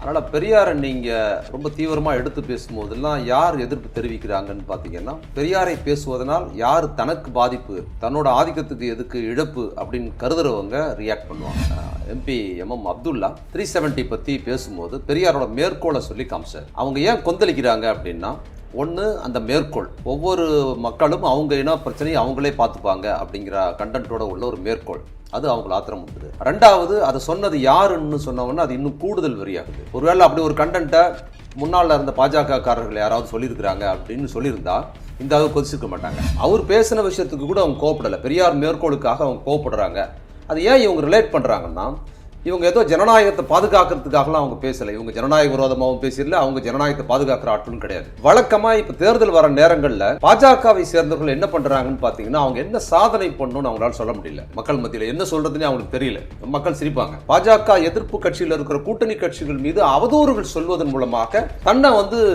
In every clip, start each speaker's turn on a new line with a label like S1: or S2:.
S1: அதனால் பெரியாரை நீங்கள் ரொம்ப தீவிரமாக எடுத்து பேசும்போதெல்லாம் யார் எதிர்ப்பு தெரிவிக்கிறாங்கன்னு பார்த்தீங்கன்னா, பெரியாரை பேசுவதனால் யார் தனக்கு பாதிப்பு, தன்னோட ஆதிக்கத்துக்கு எதுக்கு இழப்பு அப்படின்னு கருதுறவங்க ரியாக்ட் பண்ணுவாங்க. எம்பி எம்எம் அப்துல்லா 370 பற்றி பேசும்போது பெரியாரோட மேற்கோளை சொல்லி காமிச்சார். அவங்க ஏன் கொந்தளிக்கிறாங்க அப்படின்னா, ஒன்று அந்த மேற்கோள், ஒவ்வொரு மக்களும் அவங்க இன பிரச்சனையை அவங்களே பார்த்துப்பாங்க அப்படிங்கிற கண்டென்ட்டோட உள்ள ஒரு மேற்கோள், அது அவங்களை ஆத்திரம் உண்டுது. ரெண்டாவது, அதை சொன்னது யாருன்னு சொன்னவொன்னே அது இன்னும் கூடுதல் வெறியாகுது. ஒருவேளை அப்படி ஒரு கண்டென்ட்டை முன்னால் இருந்த பாஜக காரர்கள் யாராவது சொல்லியிருக்கிறாங்க அப்படின்னு சொல்லியிருந்தா இந்த அளவு கொதிச்சிருக்க மாட்டாங்க. அவர் பேசின விஷயத்துக்கு கூட அவங்க கோவப்படலை, பெரியார் மேற்கோளுக்காக அவங்க கோவப்படுறாங்க. அது ஏன் இவங்க ரிலேட் பண்ணுறாங்கன்னா, இவங்க ஏதோ ஜனநாயகத்தை பாதுகாக்கிறதுக்காகலாம் அவங்க பேசலை. இவங்க ஜனநாயக விரோதமாகவும் பேசல, அவங்க ஜனநாயகத்தை பாதுகாக்கிற ஆட்களும் கிடையாது. வழக்கமாக இப்போ தேர்தல் வர நேரங்களில் பாஜகவை சேர்ந்தவர்கள் என்ன பண்ணுறாங்கன்னு பார்த்தீங்கன்னா, அவங்க என்ன சாதனை பண்ணணும்னு அவங்களால சொல்ல முடியல. மக்கள் மத்தியில் என்ன சொல்றதுன்னு அவங்களுக்கு தெரியல. மக்கள் சிரிப்பாங்க. பாஜக எதிர்ப்பு கட்சியில் இருக்கிற கூட்டணி கட்சிகள் மீது அவதூறுகள் சொல்வதன் மூலமாக தன்னை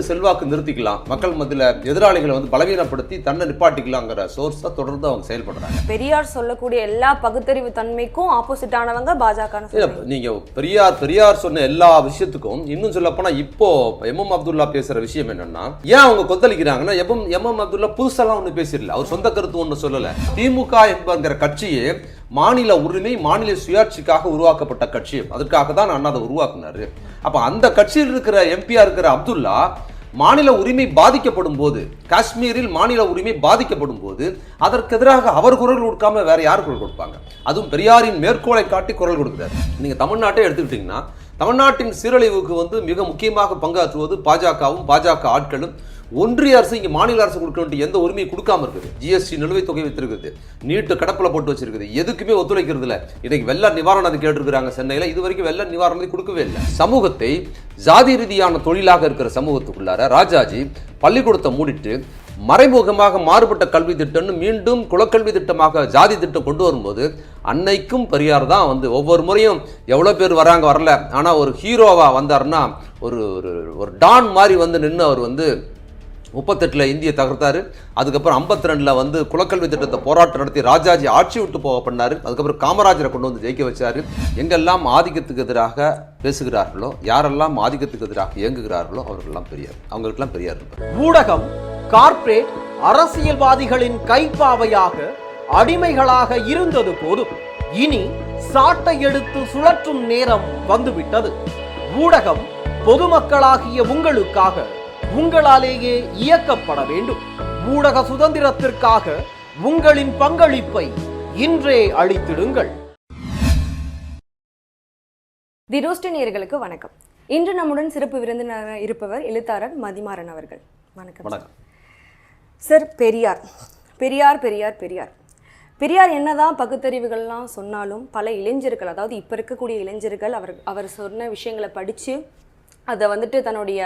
S1: செல்வாக்கு நிறுத்திக்கலாம், மக்கள் மத்தியில் எதிராளிகளை பலவீனப்படுத்தி தன்னை நிப்பாட்டிக்கலாங்கிற சோர்ஸை தொடர்ந்து அவங்க செயல்படுறாங்க.
S2: பெரியார் சொல்லக்கூடிய எல்லா பகுத்தறிவு தன்மைக்கும் ஆப்போசிட்டானவங்க பாஜக.
S1: நீங்க பெரியார் சொன்ன எல்லா விஷயத்துக்கும் இன்னும் சொல்ல போனா, இப்போ எம்எம் அப்துல்லா பேசுற விஷயம் என்னன்னா, ஏன் அவங்க கொந்தளிக்கிறாங்கன்னா, எம்எம் அப்துல்லா புதுசெல்லாம் ஒண்ணு பேசிடல, அவர் சொந்த கருத்து ஒண்ணு சொல்லல. திமுக என்கிற கட்சியே மாநில உரிமை, மாநில சுயாட்சிக்காக உருவாக்கப்பட்ட கட்சி, அதற்காக தான் அண்ணா அதை உருவாக்குனாரு. அப்ப அந்த கட்சியில் இருக்கிற எம்பியா இருக்கிற அப்துல்லா மாநில உரிமை பாதிக்கப்படும் போது, காஷ்மீரில் மாநில உரிமை பாதிக்கப்படும் போது அதற்கு எதிராக அவர் குரல் கொடுக்காம வேற யார் குரல் கொடுப்பாங்க? அதுவும் பெரியாரின் மேற்கோளை காட்டி குரல் கொடுக்கிறார். நீங்க தமிழ்நாட்டை எடுத்துக்கிட்டீங்கன்னா, தமிழ்நாட்டின் சீரழிவுக்கு மிக முக்கியமாக பங்காற்றுவது பாஜகவும் பாஜக ஆட்களும். ஒன்றிய அரசு இங்கே மாநில அரசு கொடுக்க வேண்டிய எந்த உரிமையை கொடுக்காம இருக்குது. ஜிஎஸ்டி நிலுவைத் தொகை வைத்திருக்குது, நீட்டு கடப்பில் போட்டு வச்சிருக்குது, எதுக்குமே ஒத்துழைக்கிறது இல்லை. இன்னைக்கு வெள்ள நிவாரணம் கேட்டிருக்கிறாங்க சென்னையில், இது வரைக்கும் வெள்ள நிவாரணத்தை கொடுக்கவே இல்லை. சமூகத்தை ஜாதி ரீதியான தொழிலாக இருக்கிற சமூகத்துக்குள்ளார ராஜாஜி பள்ளிக்கூடத்தை மூடிட்டு மறைமுகமாக மாறுபட்ட கல்வி திட்டம்னு மீண்டும் குலக்கல்வி திட்டமாக ஜாதி திட்டம் கொண்டு வரும்போது, அன்னைக்கும் பெரியார் தான் ஒவ்வொரு முறையும் எவ்வளோ பேர் வராங்க வரல, ஆனால் ஒரு ஹீரோவா வந்தாருன்னா, ஒரு டான் மாதிரி நின்று அவர் 38 இந்தியை தகர்த்தாரு. அதுக்கப்புறம் 52 குலக்கல்வி திட்டத்தை போராட்டம் நடத்தி ராஜாஜி ஆட்சி விட்டு போக பண்ணாரு. அதுக்கப்புறம் காமராஜரை கொண்டு ஜெயிக்க வச்சாரு. எங்கெல்லாம் ஆதிக்கத்துக்கு எதிராக பேசுகிறார்களோ, யாரெல்லாம் ஆதிக்கத்துக்கு எதிராக இயங்குகிறார்களோ அவர்களெல்லாம் பெரியார், அவங்களுக்கெல்லாம் பெரியார் இருப்பார்.
S3: ஊடகம், கார்ப்பரேட், அரசியல்வாதிகளின் கைப்பாவையாக அடிமைகளாக இருந்தது போதும், இனி சாட்டை எடுத்து சுழற்றும் நேரம் வந்துவிட்டது. ஊடகம் பொதுமக்களாகிய உங்களுக்காக, உங்களாலேயே இயக்கப்பட வேண்டும். ஊடக சுதந்திரத்திற்காக உங்களின் பங்களிப்பை இன்றே அளித்திடுங்கள்.
S2: தி ரோஸ்ட் நேயர்களுக்கு வணக்கம். இன்று நம்முடன் சிறப்பு விருந்தினராக இருப்பவர் எழுத்தாளர் மதிமாறன் அவர்கள். வணக்கம் சார். பெரியார் என்னதான் பகுத்தறிவுகள்லாம் சொன்னாலும் பல இளைஞர்கள், அதாவது இப்போ இருக்கக்கூடிய இளைஞர்கள் அவர் சொன்ன விஷயங்களை படித்து அதை தன்னுடைய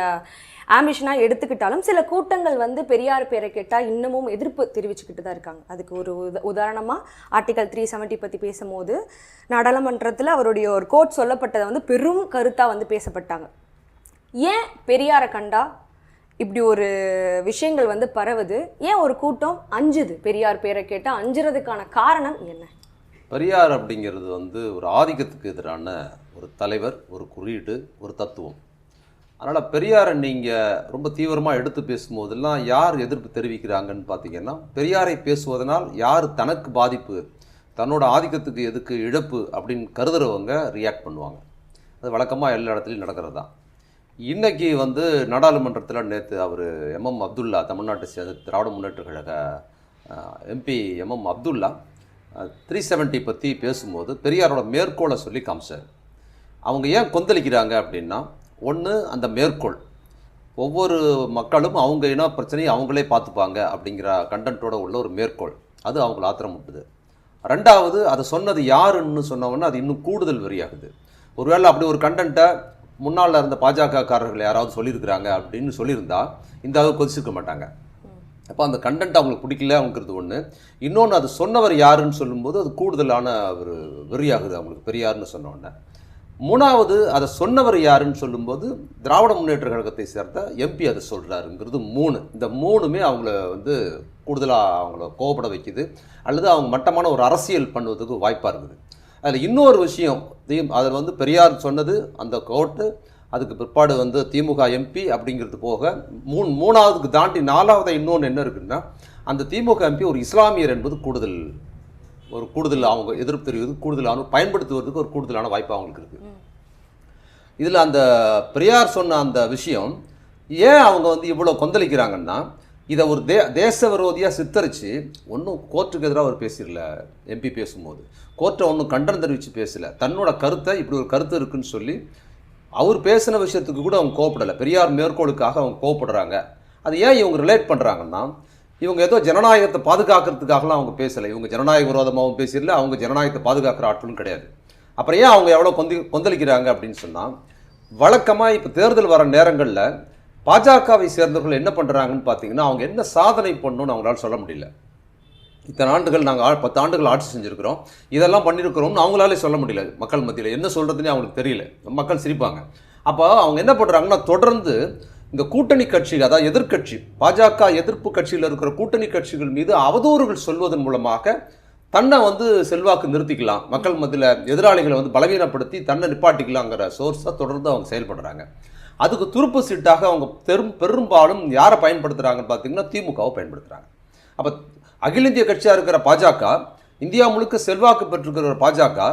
S2: ஆம்பிஷனாக எடுத்துக்கிட்டாலும், சில கூட்டங்கள் பெரியார் பேரை கேட்டால் இன்னமும் எதிர்ப்பு தெரிவிச்சுக்கிட்டு தான் இருக்காங்க. அதுக்கு ஒரு உதாரணமாக ஆர்டிகல் 370 பற்றி பேசும்போது நாடாளுமன்றத்தில் அவருடைய ஒரு கோட் சொல்லப்பட்டதை பெரும் கருத்தாக பேசப்பட்டாங்க. ஏன் பெரியாரை கண்டா இப்படி ஒரு விஷயங்கள் பரவுது? ஏன் ஒரு கூட்டம் அஞ்சுது? பெரியார் பேரை கேட்டால் அஞ்சுறதுக்கான காரணம் என்ன?
S1: பெரியார் அப்படிங்கிறது ஒரு ஆதிக்கத்துக்கு எதிரான ஒரு தலைவர், ஒரு குறியீடு, ஒரு தத்துவம். அதனால் பெரியாரை நீங்கள் ரொம்ப தீவிரமாக எடுத்து பேசும்போதெல்லாம் யார் எதிர்ப்பு தெரிவிக்கிறாங்கன்னு பார்த்தீங்கன்னா, பெரியாரை பேசுவதனால் யார் தனக்கு பாதிப்பு, தன்னோட ஆதிக்கத்துக்கு எதுக்கு இழப்பு அப்படின்னு கருதுறவங்க ரியாக்ட் பண்ணுவாங்க. அது வழக்கமாக எல்லா இடத்துலையும் நடக்கிறது தான். இன்றைக்கி நாடாளுமன்றத்தில் நேற்று அவர் எம்எம் அப்துல்லா, தமிழ்நாட்டை சேர்ந்த திராவிட முன்னேற்ற கழக எம்பி எம்எம் அப்துல்லா 370 பற்றி பேசும்போது பெரியாரோட மேற்கோளை சொல்லி காமிச்சார். அவங்க ஏன் கொந்தளிக்கிறாங்க அப்படின்னா, ஒன்று அந்த மேற்கோள், ஒவ்வொரு மக்களும் அவங்க இன பிரச்சனையை அவங்களே பார்த்துப்பாங்க அப்படிங்கிற கண்டென்ட்டோட உள்ள ஒரு மேற்கோள், அது அவங்களை ஆத்திரம் உண்டுது. ரெண்டாவது, அதை சொன்னது யாருன்னு சொன்னவொன்னே அது இன்னும் கூடுதல் வெறியாகுது. ஒருவேளை அப்படி ஒரு கண்டென்ட்டை முன்னால் இருந்த பாஜக காரர்கள் யாராவது சொல்லியிருக்கிறாங்க அப்படின்னு சொல்லியிருந்தா இந்த அளவு கொதிச்சிருக்க மாட்டாங்க. அப்போ அந்த கண்டென்ட் அவங்களுக்கு பிடிக்கல அவங்கிறது ஒன்று. இன்னொன்று, அது சொன்னவர் யாருன்னு சொல்லும்போது அது கூடுதலான ஒரு வெறியாகுது அவங்களுக்கு, பெரியார்னு சொன்னோடனே. மூணாவது, அதை சொன்னவர் யாருன்னு சொல்லும்போது திராவிட முன்னேற்ற கழகத்தை சேர்ந்த எம்பி அதை சொல்கிறாருங்கிறது 3. இந்த 3மே அவங்கள கூடுதலாக அவங்கள கோவப்பட வைக்குது, அல்லது அவங்க மட்டமான ஒரு அரசியல் பண்ணுவதுக்கு வாய்ப்பாக இருக்குது. அதில் இன்னொரு விஷயம், அதில் பெரியார் சொன்னது அந்த கோட்டு, அதுக்கு பிற்பாடு வந்து திமுக எம்பி அப்படிங்கிறது போக மூணாவதுக்கு தாண்டி நாலாவது இன்னொன்று என்ன இருக்குன்னா, அந்த திமுக எம்பி ஒரு இஸ்லாமியர் என்பது கூடுதல் அவங்க எதிர்ப்பு தெரிவித்து கூடுதலான பயன்படுத்துவதற்கு ஒரு கூடுதலான வாய்ப்பு அவங்களுக்கு இருக்குது. இதில் அந்த பெரியார் சொன்ன அந்த விஷயம் ஏன் அவங்க வந்து இவ்வளோ கொந்தளிக்கிறாங்கன்னா, இதை ஒரு தேச விரோதியாக சித்தரித்து ஒன்றும் கோர்ட்டுக்கு எதிராக அவர் பேசிடல. எம்பி பேசும்போது கோர்ட்டை ஒன்றும் கண்டனம் தெரிவித்து பேசலை. தன்னோட கருத்தை இப்படி ஒரு கருத்து இருக்குன்னு சொல்லி அவர் பேசின விஷயத்துக்கு கூட அவங்க கோவப்படலை. பெரியார் மேற்கோளுக்காக அவங்க கோவப்படுறாங்க. அது ஏன் இவங்க ரிலேட் பண்ணுறாங்கன்னா, இவங்க ஏதோ ஜனநாயகத்தை பாதுகாக்கிறதுக்காகலாம் அவங்க பேசலை. இவங்க ஜனநாயக விரோதமாகவும் பேசிடல, அவங்க ஜனநாயகத்தை பாதுகாக்கிற ஆட்களும் கிடையாது. அப்புறம் ஏன் அவங்க எவ்வளோ கொந்தளிக்கிறாங்க அப்படின்னு சொன்னால், வழக்கமாக இப்போ தேர்தல் வர நேரங்களில் பாஜகவை சேர்ந்தவர்கள் என்ன பண்ணுறாங்கன்னு பார்த்தீங்கன்னா, அவங்க என்ன சாதனை பண்ணணும்னு அவங்களால சொல்ல முடியல. இத்தனை ஆண்டுகள் நாங்கள் 10 ஆண்டுகள் ஆட்சி செஞ்சுருக்கிறோம், இதெல்லாம் பண்ணியிருக்கிறோம்னு அவங்களாலே சொல்ல முடியல. மக்கள் மத்தியில் என்ன சொல்கிறதுனே அவங்களுக்கு தெரியல. மக்கள் சிரிப்பாங்க. அப்போ அவங்க என்ன பண்ணுறாங்கன்னா, தொடர்ந்து இந்த கூட்டணி கட்சிகள், அதாவது எதிர்க்கட்சி பாஜக எதிர்ப்பு கட்சியில் இருக்கிற கூட்டணி கட்சிகள் மீது அவதூறுகள் சொல்வதன் மூலமாக தன்னை வந்து செல்வாக்கு நிறுத்திக்கலாம், மக்கள் மத்தியில் எதிராளிகளை வந்து பலவீனப்படுத்தி தன்னை நிப்பாட்டிக்கலாங்கிற சோர்ஸை தொடர்ந்து அவங்க செயல்படுறாங்க. அதுக்கு துருப்பு சீட்டாக அவங்க பெரும்பாலும் யாரை பயன்படுத்துகிறாங்கன்னு பார்த்தீங்கன்னா, திமுகவை பயன்படுத்துகிறாங்க. அப்போ அகில இந்திய கட்சியாக இருக்கிற பாஜக, இந்தியா முழுக்க செல்வாக்கு பெற்றிருக்கிற பாஜக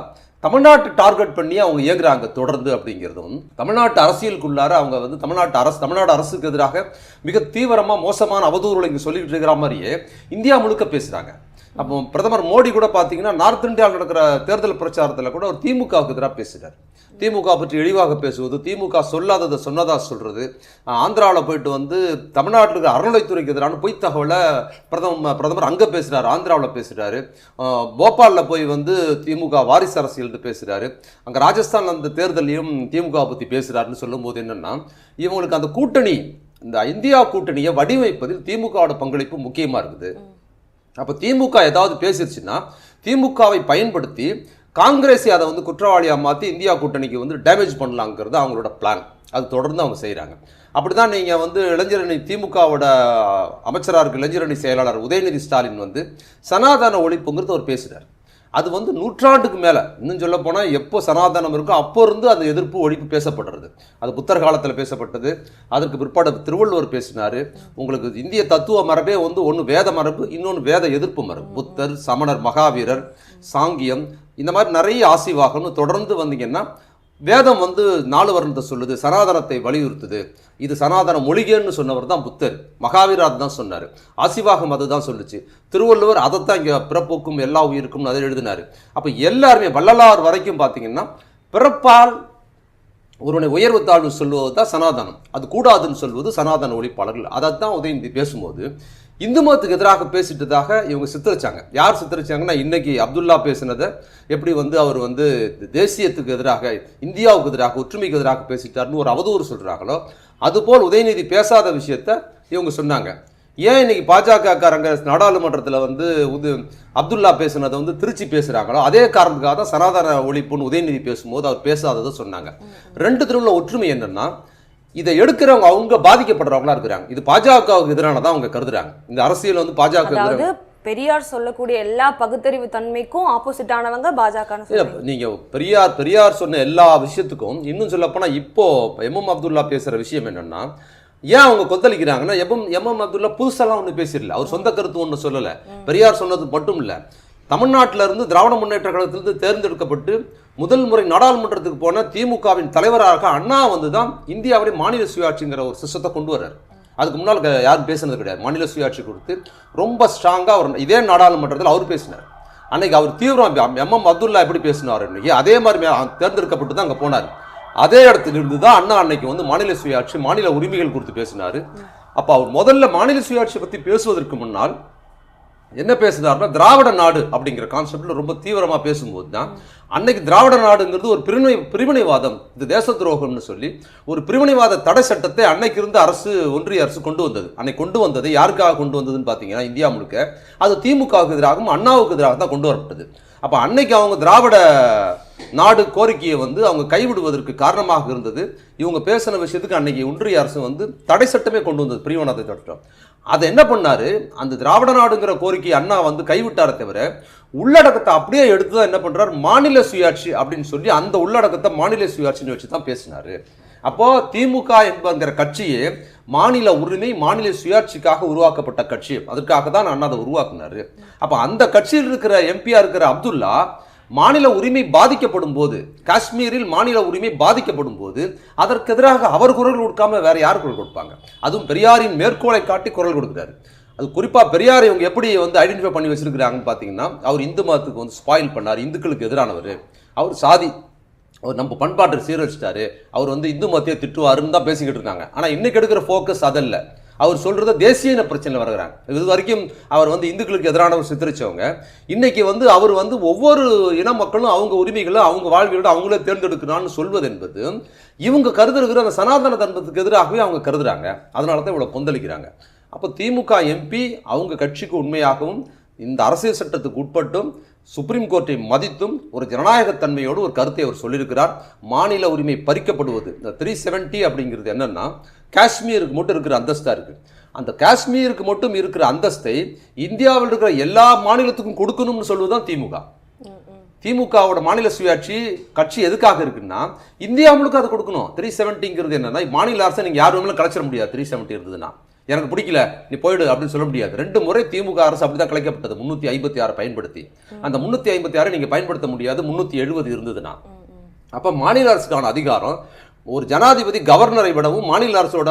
S1: தமிழ்நாட்டு டார்கெட் பண்ணி அவங்க இயங்குறாங்க தொடர்ந்து. அப்படிங்கிறதும் தமிழ்நாட்டு அரசியலுக்குள்ளார அவங்க வந்து தமிழ்நாடு அரசுக்கு எதிராக மிக தீவிரமாக மோசமான அவதூறுகளை இங்கே சொல்லிட்டு இருக்கிற மாதிரியே இந்தியா முழுக்க பேசுகிறாங்க. அப்போ பிரதமர் மோடி கூட பார்த்தீங்கன்னா, நார்த் இந்தியாவில் நடக்கிற தேர்தல் பிரச்சாரத்தில் கூட ஒரு திமுகவுக்கு எதிராக பேசுகிறார். திமுக பற்றி இழிவாக பேசுவது, திமுக சொல்லாததை சொன்னதாக சொல்கிறது, ஆந்திராவில் போயிட்டு வந்து தமிழ்நாட்டில் இருக்கிற அறநிலைத்துறைக்கு எதிரான பொய் தகவலை பிரதமர் அங்கே பேசுகிறார், ஆந்திராவில் பேசுகிறாரு. போபாலில் போய் வந்து திமுக வாரிசு அரசியல் பேசுகிறாரு. அங்கே ராஜஸ்தான் அந்த தேர்தலையும் திமுக பற்றி பேசுகிறாருன்னு சொல்லும்போது என்னென்னா, இவங்களுக்கு அந்த கூட்டணி, இந்த இந்தியா கூட்டணியை வடிவமைப்பதில் திமுகவோட பங்களிப்பு முக்கியமாக இருக்குது. அப்போ திமுக ஏதாவது பேசிடுச்சுன்னா திமுகவை பயன்படுத்தி காங்கிரஸை அதை வந்து குற்றவாளியாக மாற்றி இந்தியா கூட்டணிக்கு வந்து டேமேஜ் பண்ணலாங்கிறது அவங்களோட பிளான். அது தொடர்ந்து அவங்க செய்கிறாங்க. அப்படி தான் நீங்கள் வந்து இளைஞரணி திமுகவோட அமைச்சராக இருக்க இளைஞரணி செயலாளர் உதயநிதி ஸ்டாலின் வந்து சனாதன ஒழிப்புங்கிறது அவர் பேசுகிறார். அது வந்து நூற்றாண்டுக்கு மேலே, இன்னும் சொல்ல போனால் எப்போ சனாதனம் இருக்கோ அப்போ இருந்து அந்த எதிர்ப்பு ஒழிப்பு பேசப்படுறது. அது புத்தர் காலத்தில் பேசப்பட்டது. அதற்கு பிற்பாடு திருவள்ளுவர் பேசினார். உங்களுக்கு இந்திய தத்துவ மரபே வந்து ஒன்று வேத மரபு, இன்னொன்று வேத எதிர்ப்பு மரபு. புத்தர், சமணர், மகாவீரர், சாங்கியம், இந்த மாதிரி நிறைய ஆசிவாகம்னு தொடர்ந்து வந்தீங்கன்னா, வேதம் வந்து 4 வருணத்தை சொல்லுது, சனாதனத்தை வலியுறுத்துது. இது சனாதன மொழிகேன்னு சொன்னவர் தான் புத்தர். மகாவீரர் அதுதான் சொன்னார். ஆசிவாகம் அதுதான் சொல்லுச்சு. திருவள்ளுவர் அதைத்தான் இங்கே பிறப்போக்கும் எல்லா உயிருக்கும் அதை எழுதினார். அப்போ எல்லாருமே வள்ளலார் வரைக்கும் பார்த்தீங்கன்னா, பிறப்பால் ஒருவனை உயர்வு தாழ்வு சொல்லுவது தான் சனாதனம், அது கூடாதுன்னு சொல்வது சனாதன ஒழிப்பாளர்கள். அதைத்தான் உதயநிதி பேசும்போது இந்து மதத்துக்கு எதிராக பேசிட்டதாக இவங்க சித்தரிச்சாங்க. யார் சித்தரிச்சாங்கன்னா, இன்னைக்கு அப்துல்லா பேசினதை எப்படி வந்து அவர் வந்து தேசியத்துக்கு எதிராக, இந்தியாவுக்கு எதிராக, ஒற்றுமைக்கு எதிராக பேசிட்டார்னு ஒரு அவதூறு சொல்கிறாங்களோ, அதுபோல் உதயநிதி பேசாத விஷயத்த இவங்க சொன்னாங்க. ஏன் இன்னைக்கு பாஜகக்காரங்க நாடாளுமன்றத்தில் வந்து அப்துல்லா பேசுனதை வந்து திருச்சி பேசுகிறாங்களோ, அதே காரணத்துக்காக தான் சனாதன ஒழிப்புன்னு உதயநிதி பேசும்போது அவர் பேசாததை சொன்னாங்க. ரெண்டுத்துல உள்ள ஒற்றுமை என்னன்னா, இதை எடுக்கிறவங்க அவங்க பாதிக்கப்படுறவங்களா இருக்கிறாங்க. இது பாஜகவுக்கு எதிரானதான் அவங்க கருதுறாங்க. இந்த அரசியல் வந்து பாஜக
S2: பெரியார் சொல்லக்கூடிய எல்லா பகுத்தறிவு தன்மைக்கும் ஆப்போசிட்டானவங்க பாஜக.
S1: நீங்க பெரியார் சொன்ன எல்லா விஷயத்துக்கும் இன்னும் சொல்ல போனா, இப்போ எம்எம் அப்துல்லா பேசுற விஷயம் என்னன்னா, ஏன் அவங்க கொந்தளிக்கிறாங்கன்னா, எம்எம் அப்துல்லா புதுசெல்லாம் ஒன்று பேசிடல. அவர் சொந்த கருத்து ஒன்று சொல்லலை. பெரியார் சொன்னது மட்டும் இல்லை, தமிழ்நாட்டில இருந்து திராவிட முன்னேற்ற கழகத்திலிருந்து தேர்ந்தெடுக்கப்பட்டு முதல் முறை நாடாளுமன்றத்துக்கு போன திமுகவின் தலைவராக அண்ணா வந்து தான் இந்தியாவுடைய மாநில சுயாட்சிங்கிற ஒரு சிஸ்டத்தை கொண்டு வர்றார். அதுக்கு முன்னால் யாரும் பேசுனது கிடையாது. மாநில சுயாட்சி கொடுத்து ரொம்ப ஸ்ட்ராங்காக அவர் இதே நாடாளுமன்றத்தில் அவர் பேசினார். அன்னைக்கு அவர் தீவிரம் எம்எம் அப்துல்லா எப்படி பேசினார் இன்னைக்கு அதே மாதிரி தேர்ந்தெடுக்கப்பட்டு தான் அங்கே போனார். அதே இடத்துல இருந்து தான் அண்ணா அன்னைக்கு வந்து மாநில சுயாட்சி, மாநில உரிமைகள் குறித்து பேசினார். அப்போ அவர் முதல்ல மாநில சுயாட்சி பற்றி பேசுவதற்கு முன்னால் என்ன பேசுனார்னா, திராவிட நாடு அப்படிங்கிற கான்செப்ட்ல ரொம்ப தீவிரமா பேசும்போது தான் அன்னைக்கு திராவிட நாடுங்கிறது ஒரு பிரிவினைவாதம், இது தேச துரோகம்னு சொல்லி ஒரு பிரிவினைவாத தடை சட்டத்தை அன்னைக்கு இருந்த அரசு, ஒன்றிய அரசு கொண்டு வந்தது. அன்னைக்கு கொண்டு வந்தது யாருக்காக கொண்டு வந்ததுன்னு பார்த்தீங்கன்னா, இந்தியா முழுக்க அது திமுகவுக்கு எதிராகவும் அண்ணாவுக்கு எதிராக தான் கொண்டு வரப்பட்டது. அப்போ அன்னைக்கு அவங்க திராவிட நாடு கோரிக்கையை வந்து அவங்க கைவிடுவதற்கு காரணமாக இருந்தது இவங்க பேசின விஷயத்துக்கு அன்னைக்கு ஒன்றிய அரசு வந்து தடை சட்டமே கொண்டு வந்தது, பிரிவினைவாத சட்டம். அதை என்ன பண்ணாரு, அந்த திராவிட நாடுங்கிற கோரிக்கையை அண்ணா வந்து கைவிட்டாரே தவிர உள்ளடக்கத்தை அப்படியே எடுத்து தான் என்ன பண்றாரு, மாநில சுயாட்சி அப்படின்னு சொல்லி அந்த உள்ளடக்கத்தை மாநில சுயாட்சின்னு வச்சு தான் பேசினாரு. அப்போ திமுக என்கிற கட்சியே மாநில உரிமை மாநில சுயாட்சிக்காக உருவாக்கப்பட்ட கட்சி. அதற்காக தான் அண்ணா அதை உருவாக்குனாரு. அப்ப அந்த கட்சியில் இருக்கிற எம்பியா இருக்கிற அப்துல்லா மாநில உரிமை பாதிக்கப்படும் போது, காஷ்மீரில் மாநில உரிமை பாதிக்கப்படும் போது அதற்கு எதிராக அவர் குரல் கொடுக்காம வேற யார் குரல் கொடுப்பாங்க? அதுவும் பெரியாரின் மேற்கோளை காட்டி குரல் கொடுக்கிறாரு. அது குறிப்பா பெரியாரை இவங்க எப்படி ஐடென்டிஃபை பண்ணி வச்சிருக்கிறாங்கன்னு பாத்தீங்கன்னா, அவர் இந்து மதத்துக்கு ஸ்பாயில் பண்ணார், இந்துக்களுக்கு எதிரானவர், அவர் சாதி, அவர் நம்ம பண்பாட்டை சீரழிச்சிட்டாரு, அவர் இந்து மதத்தை திட்டுவாருன்னு தான் பேசிக்கிட்டு இருக்காங்க. ஆனா இன்னைக்கு எடுக்கிற ஃபோக்கஸ் அதல்ல. அவர் சொல்றத தேசிய இன பிரச்சனை வருகிறாங்க. இது வரைக்கும் அவர் இந்துக்களுக்கு எதிரானவர் சித்தரிச்சவங்க. இன்னைக்கு அவர் ஒவ்வொரு இன மக்களும் அவங்க உரிமைகளை அவங்க வாழ்வியோட அவங்களே தேர்ந்தெடுக்கிறான்னு சொல்வது என்பது இவங்க கருதுகிற அந்த சனாதன தர்மத்துக்கு எதிராகவே அவங்க கருதுறாங்க. அதனால தான் இவ்வளவு கொந்தளிக்கிறாங்க. அப்போ திமுக எம்பி அவங்க கட்சிக்கு உண்மையாகவும் இந்த அரசியல் சட்டத்துக்கு உட்பட்டும் சுப்ரீம் கோர்ட்டை மதித்தும் ஒரு ஜனநாயகத்தன்மையோடு ஒரு கருத்தை அவர் சொல்லியிருக்கிறார். மாநில உரிமை பறிக்கப்படுவது, இந்த 370 அப்படிங்கிறது என்னன்னா காஷ்மீருக்கு மட்டும் இருக்கிற அந்தஸ்தா இருக்கு. அந்த காஷ்மீருக்கு மட்டும் இருக்கிற அந்தஸ்தை இந்தியாவில் இருக்கிற எல்லா மாநிலத்துக்கும் கொடுக்கணும்னு சொல்வதுதான் திமுக. திமுகவோட மாநில சுயாட்சி கட்சி எதுக்காக இருக்குன்னா இந்தியா முழுக்க அதை கொடுக்கணும். 370ங்கிறது என்னன்னா மாநில அரசை நீங்க யாருமே கலைச்சிட முடியாது. 370 இருந்ததுன்னா எனக்கு பிடிக்கல நீ போயிடு அப்படின்னு சொல்ல முடியாது. 2 முறை திமுக அரசு அப்படிதான் கலைக்கப்பட்டது 356 பயன்படுத்தி. அந்த 356 நீங்க பயன்படுத்த முடியாது 370 இருந்ததுன்னா. அப்ப மாநில அரசுக்கான அதிகாரம் ஒரு ஜனாதிபதி கவர்னரை விடவும் மாநில அரசோட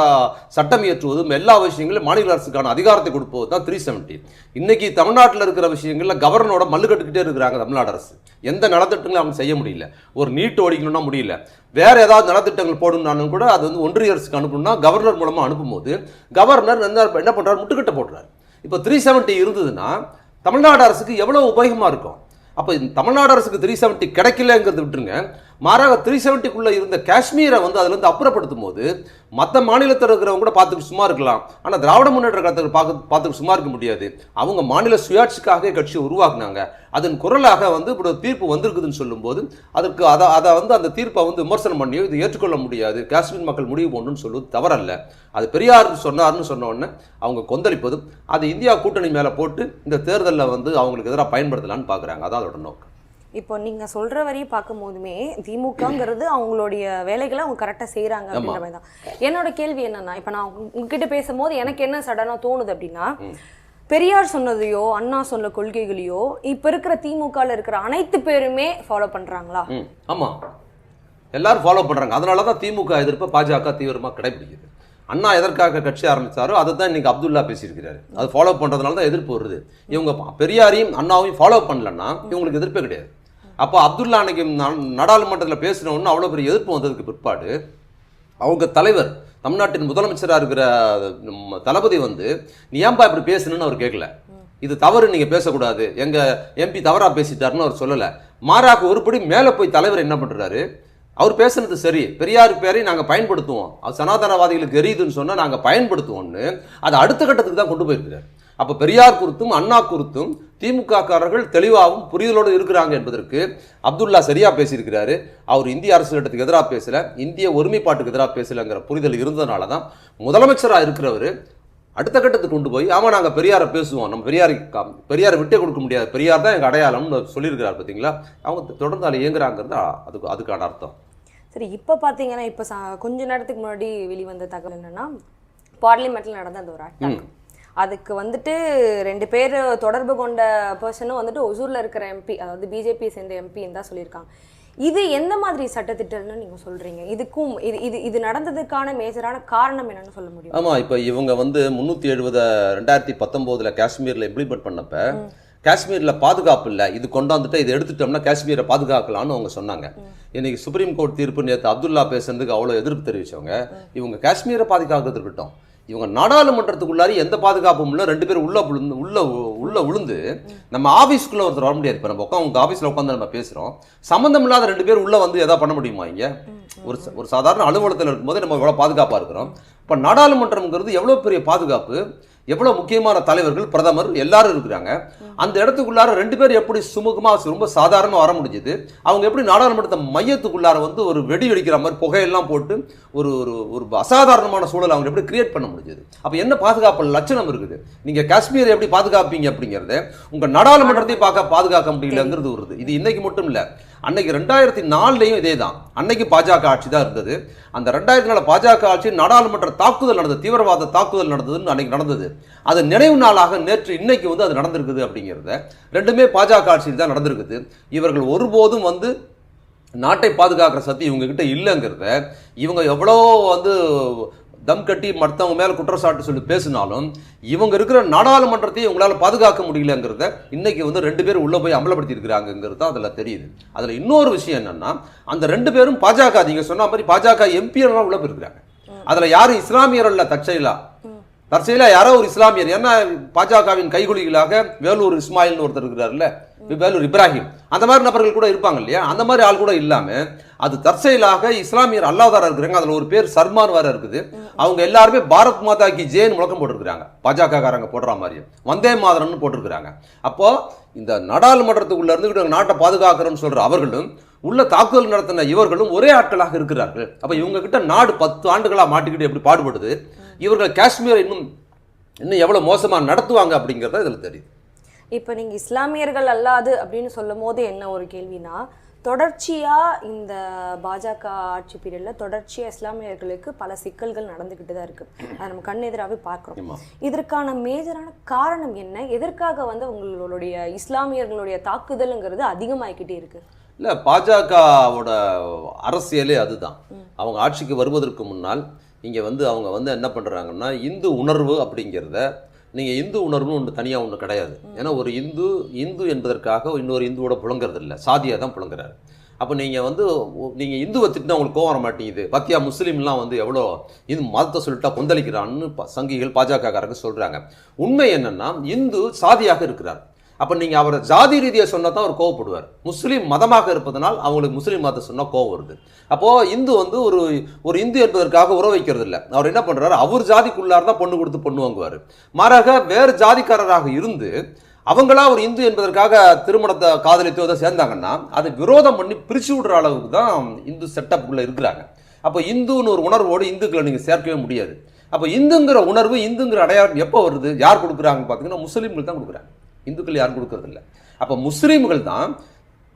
S1: சட்டம் இயற்றுவதும் எல்லா விஷயங்களும் மாநில அரசுக்கான அதிகாரத்தை கொடுப்பது தான் 370. இன்னைக்கு தமிழ்நாட்டில் இருக்கிற விஷயங்கள்ல கவர்னரோட மல்லு கட்டுக்கிட்டே இருக்கிறாங்க தமிழ்நாடு அரசு. எந்த நலத்திட்டங்களும் அவங்க செய்ய முடியல. ஒரு நீட் ஓடிக்கணும்னா முடியல. வேற ஏதாவது நலத்திட்டங்கள் போடணும்னாலும் கூட அது ஒன்றிய அரசுக்கு அனுப்பணும்னா கவர்னர் மூலமா அனுப்பும்போது கவர்னர் என்ன பண்றாரு, முட்டுக்கட்டை போடுறாரு. இப்போ 370 இருந்ததுன்னா தமிழ்நாடு அரசுக்கு எவ்வளவு உபயோகமா இருக்கும். அப்போ தமிழ்நாடு அரசுக்கு 370 கிடைக்கலங்கிறது விட்டுருங்க, மாறாக 370க்குள்ள இருந்த காஷ்மீரை அதுல இருந்து அப்புறப்படுத்தும் போது மற்ற மாநிலத்தில் இருக்கிறவங்க கூட பார்த்துட்டு சும்மா இருக்கலாம். ஆனா திராவிட முன்னேற்ற கழகத்தை பார்த்துட்டு சும்மா இருக்க முடியாது. அவங்க மாநில சுயாட்சிக்காக கட்சியை உருவாக்குனாங்க. அதன் குரலாக இப்படி தீர்ப்பு வந்திருக்குதுன்னு சொல்லும் போது அதுக்கு அதை அந்த தீர்ப்பை விமர்சனம் பண்ணியோ இது ஏற்றுக்கொள்ள முடியாது, காஷ்மீர் மக்கள் முடிவு போடணும்னு சொல்வது தவறல்ல. அது பெரியார் சொன்னார்னு சொன்ன உடனே அவங்க கொந்தளிப்பதும் அது இந்தியா கூட்டணி மேல போட்டு இந்த தேர்தலில் அவங்களுக்கு எதிராக பயன்படுத்தலான்னு பாக்குறாங்க. அதான் அதோட நோக்கம்.
S2: இப்போ நீங்க சொல்ற வரையும் பார்க்கும் போதுமே திமுகங்கிறது அவங்களுடைய வேலைகளை அவங்க கரெக்டா செய்யறாங்க அப்படின்ற மாதிரி தான். என்னோட கேள்வி என்னன்னா, இப்ப நான் உங்ககிட்ட பேசும்போது எனக்கு என்ன சடனா தோணுது அப்படின்னா, பெரியார் சொன்னதையோ அண்ணா சொன்ன கொள்கைகளையோ இப்ப இருக்கிற திமுகல இருக்கிற அனைத்து பேருமே ஃபாலோ பண்றாங்களா?
S1: ஆமா, எல்லாரும் ஃபாலோ பண்றாங்க. அதனாலதான் திமுக எதிர்ப்பு பாஜக தீவிரமா கடைபிடிக்குது. அண்ணா எதற்காக கட்சி ஆரம்பிச்சாரோ அதை தான் இன்னைக்கு அப்துல்லா பேசியிருக்கிறாரு. அது ஃபாலோ பண்றதுனால தான் எதிர்ப்பு வருது. இவங்க பெரியாரையும் அண்ணாவையும் ஃபாலோ பண்ணலன்னா இவங்களுக்கு எதிர்ப்பே கிடையாது. அப்போ அப்துல்லா அன்னைக்கு நாடாளுமன்றத்தில் பேசினோன்னு அவ்வளோ பெரிய எதிர்ப்பு வந்ததுக்கு பிற்பாடு அவங்க தலைவர் தமிழ்நாட்டின் முதலமைச்சராக இருக்கிற தளபதி நீ ஏன்பா இப்படி பேசணும்னு அவர் கேட்கல. இது தவறு, நீங்க பேசக்கூடாது, எங்க எம்பி தவறா பேசிட்டாருன்னு அவர் சொல்லலை. மாறாக ஒருபடி மேலே போய் தலைவர் என்ன பண்றாரு, அவர் பேசுனது சரி, பெரியார் பேரை நாங்கள் பயன்படுத்துவோம், அது சனாதனவாதிகளுக்கு எரியுதுன்னு சொன்னால் நாங்கள் பயன்படுத்துவோம்னு அதை அடுத்த கட்டத்துக்கு தான் கொண்டு போயிருக்கிறார். அப்போ பெரியார் குறித்தும் அண்ணா குறித்தும் திமுக காரர்கள் தெளிவாகவும் புரிதலோடு இருக்கிறாங்க என்பதற்கு அப்துல்லா சரியா பேசியிருக்கிறாரு. அவர் இந்திய அரசு சட்டத்துக்கு எதிராக பேசல, இந்திய ஒருமைப்பாட்டுக்கு எதிராக பேசலங்கிற புரிதல் இருந்ததுனால தான் முதலமைச்சராக இருக்கிறவர் அடுத்த கட்டத்துக்கு கொண்டு போய் ஆமா நாங்கள் பெரியாரை பேசுவோம், நம்ம பெரியாரை விட்டே கொடுக்க முடியாது, பெரியார் தான் எங்கள் அடையாளம்னு சொல்லியிருக்கிறார். பார்த்தீங்களா, அவங்க தொடர்ந்து அதில் இயங்குறாங்கிறது அதுக்கான அர்த்தம்.
S2: சரி, இப்போ பார்த்தீங்கன்னா இப்போ கொஞ்ச நேரத்துக்கு முன்னாடி வெளிவந்த தகவல் என்னன்னா, பார்லிமெண்ட்ல நடந்த அந்த ஒரு அட்டாக், அதுக்கு 2 பேர் தொடர்பு கொண்ட பர்சனும் ஒசூர்ல இருக்கிற எம்பி, அதாவது பிஜேபி சேர்ந்த எம்பின்னு தான் சொல்லியிருக்காங்க. இது எந்த மாதிரி சட்டத்திட்டம்னு நீங்க சொல்றீங்க? இதுக்கும் இது நடந்ததுக்கான மேஜரான காரணம் என்னன்னு சொல்ல முடியும்?
S1: ஆமா, இப்போ இவங்க 370 2019 காஷ்மீர்ல இம்ப்ளிமெண்ட் பண்ணப்ப காஷ்மீர்ல பாதுகாப்பு இல்லை, இது கொண்டாந்துட்டு இதை எடுத்துட்டோம்னா காஷ்மீரை பாதுகாக்கலாம்னு அவங்க சொன்னாங்க. இன்னைக்கு சுப்ரீம் கோர்ட் தீர்ப்பு நேற்று அப்துல்லா பேசுறதுக்கு அவ்வளோ எதிர்ப்பு தெரிவிச்சவங்க இவங்க காஷ்மீரை பாதுகாக்கிறது இருக்கட்டும், இவங்க நாடாளுமன்றத்துக்குள்ளாரி எந்த பாதுகாப்பும் இல்லை, 2 பேர் உள்ள விழுந்து நம்ம ஆபீஸ்க்குள்ள ஒருத்தர் வர முடியாது. இப்போ நம்ம உங்க ஆபீஸ்ல உட்காந்து நம்ம பேசுறோம், சம்பந்தம் இல்லாத 2 பேர் உள்ள எதாவது பண்ண முடியுமா? இங்க ஒரு சாதாரண அலுவலகத்தில் இருக்கும்போது நம்ம எவ்வளவு பாதுகாப்பா இருக்கிறோம். இப்போ நாடாளுமன்றம்ங்கிறது எவ்வளவு பெரிய பாதுகாப்பு. எவ்வளவு முக்கியமான தலைவர்கள், பிரதமர் எல்லாரும் இருக்கிறாங்க. அந்த இடத்துக்குள்ளார 2 பேர் எப்படி சுமூகமா ரொம்ப சாதாரணமா வர முடிஞ்சது? அவங்க எப்படி நாடாளுமன்றத்தை மையத்துக்குள்ளார வந்து ஒரு வெடி வெடிக்கிற மாதிரி புகையெல்லாம் போட்டு ஒரு ஒரு அசாதாரணமான சூழல் அவங்க எப்படி கிரியேட் பண்ண முடிஞ்சது? அப்ப என்ன பாதுகாப்பு லட்சணம் இருக்குது? நீங்க காஷ்மீரை எப்படி பாதுகாப்பீங்க அப்படிங்கறத உங்க நாடாளுமன்றத்தை பாதுகாக்க முடியலங்கிறது வருது. இது இன்னைக்கு மட்டும் இல்ல, அன்னைக்கு 2004 இதே தான். அன்னைக்கு பாஜக ஆட்சி தான் இருந்தது. அந்த 2004 பாஜக ஆட்சி நாடாளுமன்ற தாக்குதல் நடந்தது, தீவிரவாத தாக்குதல் நடந்ததுன்னு அன்னைக்கு நடந்தது. அது நினைவு நாளாக நேற்று இன்னைக்கு வந்து அது நடந்திருக்குது அப்படிங்கிறத, ரெண்டுமே பாஜக ஆட்சியில் தான் நடந்திருக்குது. இவர்கள் ஒருபோதும் வந்து நாட்டை பாதுகாக்கிற சக்தி இவங்க கிட்ட இல்லைங்கிறத, இவங்க எவ்வளோ வந்து தம் கட்டி மற்றவங்க மேல குற்றச்சாட்டு சொல்லி பேசினாலும் இவங்க இருக்கிற நாடாளுமன்றத்தையும் இவங்களால பாதுகாக்க முடியலங்கிறத இன்னைக்கு வந்து 2 பேர் உள்ள போய் அமலப்படுத்தி இருக்கிறாங்கிறது அதுல தெரியுது. அதுல இன்னொரு விஷயம் என்னன்னா, அந்த 2 பேரும் பாஜக, நீங்க சொன்ன மாதிரி பாஜக MP எல்லாம் உள்ள போயிருக்கிறாங்க. அதுல யாரும் இஸ்லாமியர் அல்ல, தற்செயலா யாரோ ஒரு இஸ்லாமியர். ஏன்னா பாஜகவின் கைகுலிகளாக வேலூர் இஸ்மாயில்னு ஒருத்தர் இருக்கிறாருல்ல, வேலூர் இப்ராஹிம், அந்த மாதிரி நபர்கள் கூட இருப்பாங்க இல்லையா? அந்த மாதிரி ஆள் கூட இல்லாம அது தற்செயலாக இஸ்லாமியர் அல்லாதாரா இருக்கிறாங்க. அதுல ஒரு பேர் சர்மான் வேற இருக்குது. அவங்க எல்லாருமே பாரத் மாதா கி ஜெயின் முழக்கம் போட்டிருக்கிறாங்க. பாஜக காரங்க போடுற மாதிரி வந்தே மாதரம்னு போட்டிருக்கிறாங்க. அப்போ இந்த நாடாளுமன்றத்துக்குள்ள இருந்து நாட்டை பாதுகாக்கிறோம்னு சொல்ற அவர்களும் உள்ள தாக்குதல் நடத்தின இவர்களும் ஒரே ஆட்களாக இருக்கிறார்கள். அப்ப இவங்க கிட்ட நாடு 10 ஆண்டுகளா மாட்டிக்கிட்டு எப்படி பாடுபடுது, இவர்கள் காஷ்மீரை இன்னும் எவ்வளவு மோசமா நடத்துவாங்க அப்படிங்கறத இதுல தெரியுது.
S2: இப்போ நீங்கள் இஸ்லாமியர்கள் அல்லாது அப்படின்னு சொல்லும் போது என்ன ஒரு கேள்வினா, தொடர்ச்சியாக இந்த பாஜக ஆட்சி பீரியடில் தொடர்ச்சியாக இஸ்லாமியர்களுக்கு பல சிக்கல்கள் நடந்துக்கிட்டு தான் இருக்குது. அதை நம்ம கண்ணெதிராகவே பார்க்குறோம். இதற்கான மேஜரான காரணம் என்ன? எதற்காக வந்து உங்களுடைய இஸ்லாமியர்களுடைய தாக்குதலுங்கிறது அதிகமாகிக்கிட்டே இருக்குது?
S1: இல்லை, பாஜகவோட அரசியலே அதுதான். அவங்க ஆட்சிக்கு வருவதற்கு முன்னால் இங்கே வந்து அவங்க வந்து என்ன பண்ணுறாங்கன்னா, இந்து உணர்வு அப்படிங்கிறத, நீங்கள் இந்து உணர்வுன்னு ஒன்று தனியாக ஒன்று கிடையாது. ஏன்னா ஒரு இந்து என்பதற்காக இன்னொரு இந்துவோட புழங்குறது இல்லை, சாதியாக தான் புழங்குறாரு. அப்போ நீங்கள் வந்து நீங்கள் இந்து வச்சுட்டு உங்களுக்கு கோவம் வர மாட்டேங்குது. பத்தியா முஸ்லீம்லாம் வந்து எவ்வளோ இது மதத்தை சொல்லிட்டா கொந்தளிக்கிறான்னு சங்கிகள் பாஜகக்காரங்க சொல்கிறாங்க. உண்மை என்னென்னா, இந்து சாதியாக இருக்கிறார். அப்போ நீங்கள் அவரை ஜாதி ரீதியாக சொன்னால் தான் அவர் கோவப்படுவார். முஸ்லீம் மதமாக இருப்பதனால் அவங்களுக்கு முஸ்லீம் மதத்தை சொன்னால் கோவம் வருது. அப்போது இந்து வந்து ஒரு இந்து என்பதற்காக உறவு வைக்கிறது இல்லை. அவர் என்ன பண்ணுறாரு, அவர் ஜாதிக்குள்ளார் தான் பொண்ணு கொடுத்து பொண்ணு வாங்குவார். மாறாக வேறு ஜாதிக்காரராக இருந்து அவங்களா ஒரு இந்து என்பதற்காக திருமணத்தை காதலித்தோ அதை சேர்ந்தாங்கன்னா அதை விரோதம் பண்ணி பிரித்து விடுற அளவுக்கு தான் இந்து செட்டப்புக்குள்ளே இருக்கிறாங்க. அப்போ இந்துன்னு ஒரு உணர்வோடு இந்துக்களை நீங்கள் சேர்க்கவே முடியாது. அப்போ இந்துங்கிற உணர்வு, இந்துங்கிற அடையாளம் எப்போ வருது, யார் கொடுக்குறாங்க பார்த்தீங்கன்னா முஸ்லீம்கள் தான் கொடுக்குறாங்க. இந்துக்கள் யாரும் கொடுக்கறது இல்லை. அப்போ முஸ்லீம்கள் தான்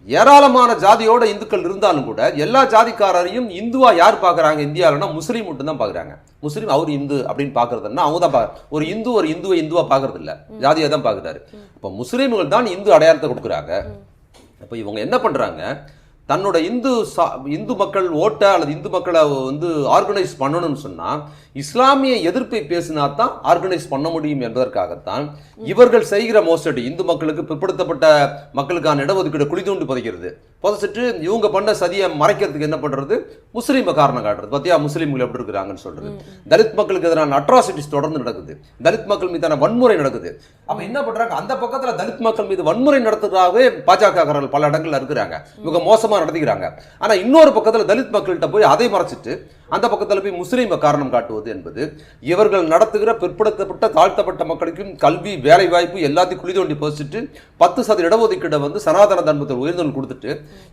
S1: ஏராளமான ஜாதியோட இந்துக்கள் இருந்தாலும் கூட எல்லா ஜாதிக்காரரையும் இந்துவா யார் பார்க்குறாங்க இந்தியாவில்னா முஸ்லீம் மட்டும் தான் பார்க்குறாங்க. முஸ்லீம் அவர் இந்து அப்படின்னு பார்க்கறதுன்னா அவங்க தான் ஒரு இந்துவை இந்துவா பார்க்கறது இல்லை, ஜாதியாக தான் பார்க்குறாரு. அப்போ முஸ்லீம்கள் தான் இந்து அடையாளத்தை கொடுக்குறாங்க. அப்போ இவங்க என்ன பண்ணுறாங்க, தன்னோட இந்து மக்கள் ஓட்டை அல்லது இந்து மக்களை வந்து ஆர்கனைஸ் பண்ணணும்னு சொன்னால் இஸ்லாமிய எதிர்ப்பை பேசினா தான் ஆர்கனைஸ் பண்ண முடியும் என்பதற்காகத்தான் இவர்கள் செய்கிற மோசடி. இந்து மக்களுக்கு பிற்படுத்தப்பட்ட மக்களுக்கான இடஒதுக்கீடு குழி தோண்டி புதைச்சிட்டு இவங்க பண்ண சதியை மறைக்கிறதுக்கு என்ன பண்றது, முஸ்லீமை காரணம் காட்டுறது. பத்தியா முஸ்லீம்கள் எப்படி இருக்கிறாங்கன்னு சொல்றது. தலித் மக்களுக்கு எதிரான அட்ராசிட்டிஸ் தொடர்ந்து நடக்குது, தலித் மக்கள் மீதான வன்முறை நடக்குது. அப்ப என்ன பண்றாங்க, அந்த பக்கத்துல தலித் மக்கள் மீது வன்முறை நடத்துறதாகவே பாஜக பல இடங்கள்ல இருக்கிறாங்க, மிக மோசமா நடத்திக்கிறாங்க. ஆனா இன்னொரு பக்கத்துல தலித் மக்கள்கிட்ட போய் அதை மறைச்சிட்டு அந்த பக்கத்தில் போய் முஸ்லீமை காரணம் காட்டுவது என்பது இவர்கள் நடத்துகிற பிற்படுத்தப்பட்ட தாழ்த்தப்பட்ட மக்களுக்கும் கல்வி வேலை வாய்ப்பு எல்லாத்தையும் குழி தோண்டி போச்சுட்டு 10% இடஒதுக்கீடை வந்து சனாதன தர்மத்தில் உயர்ந்தல் கொடுத்துட்டு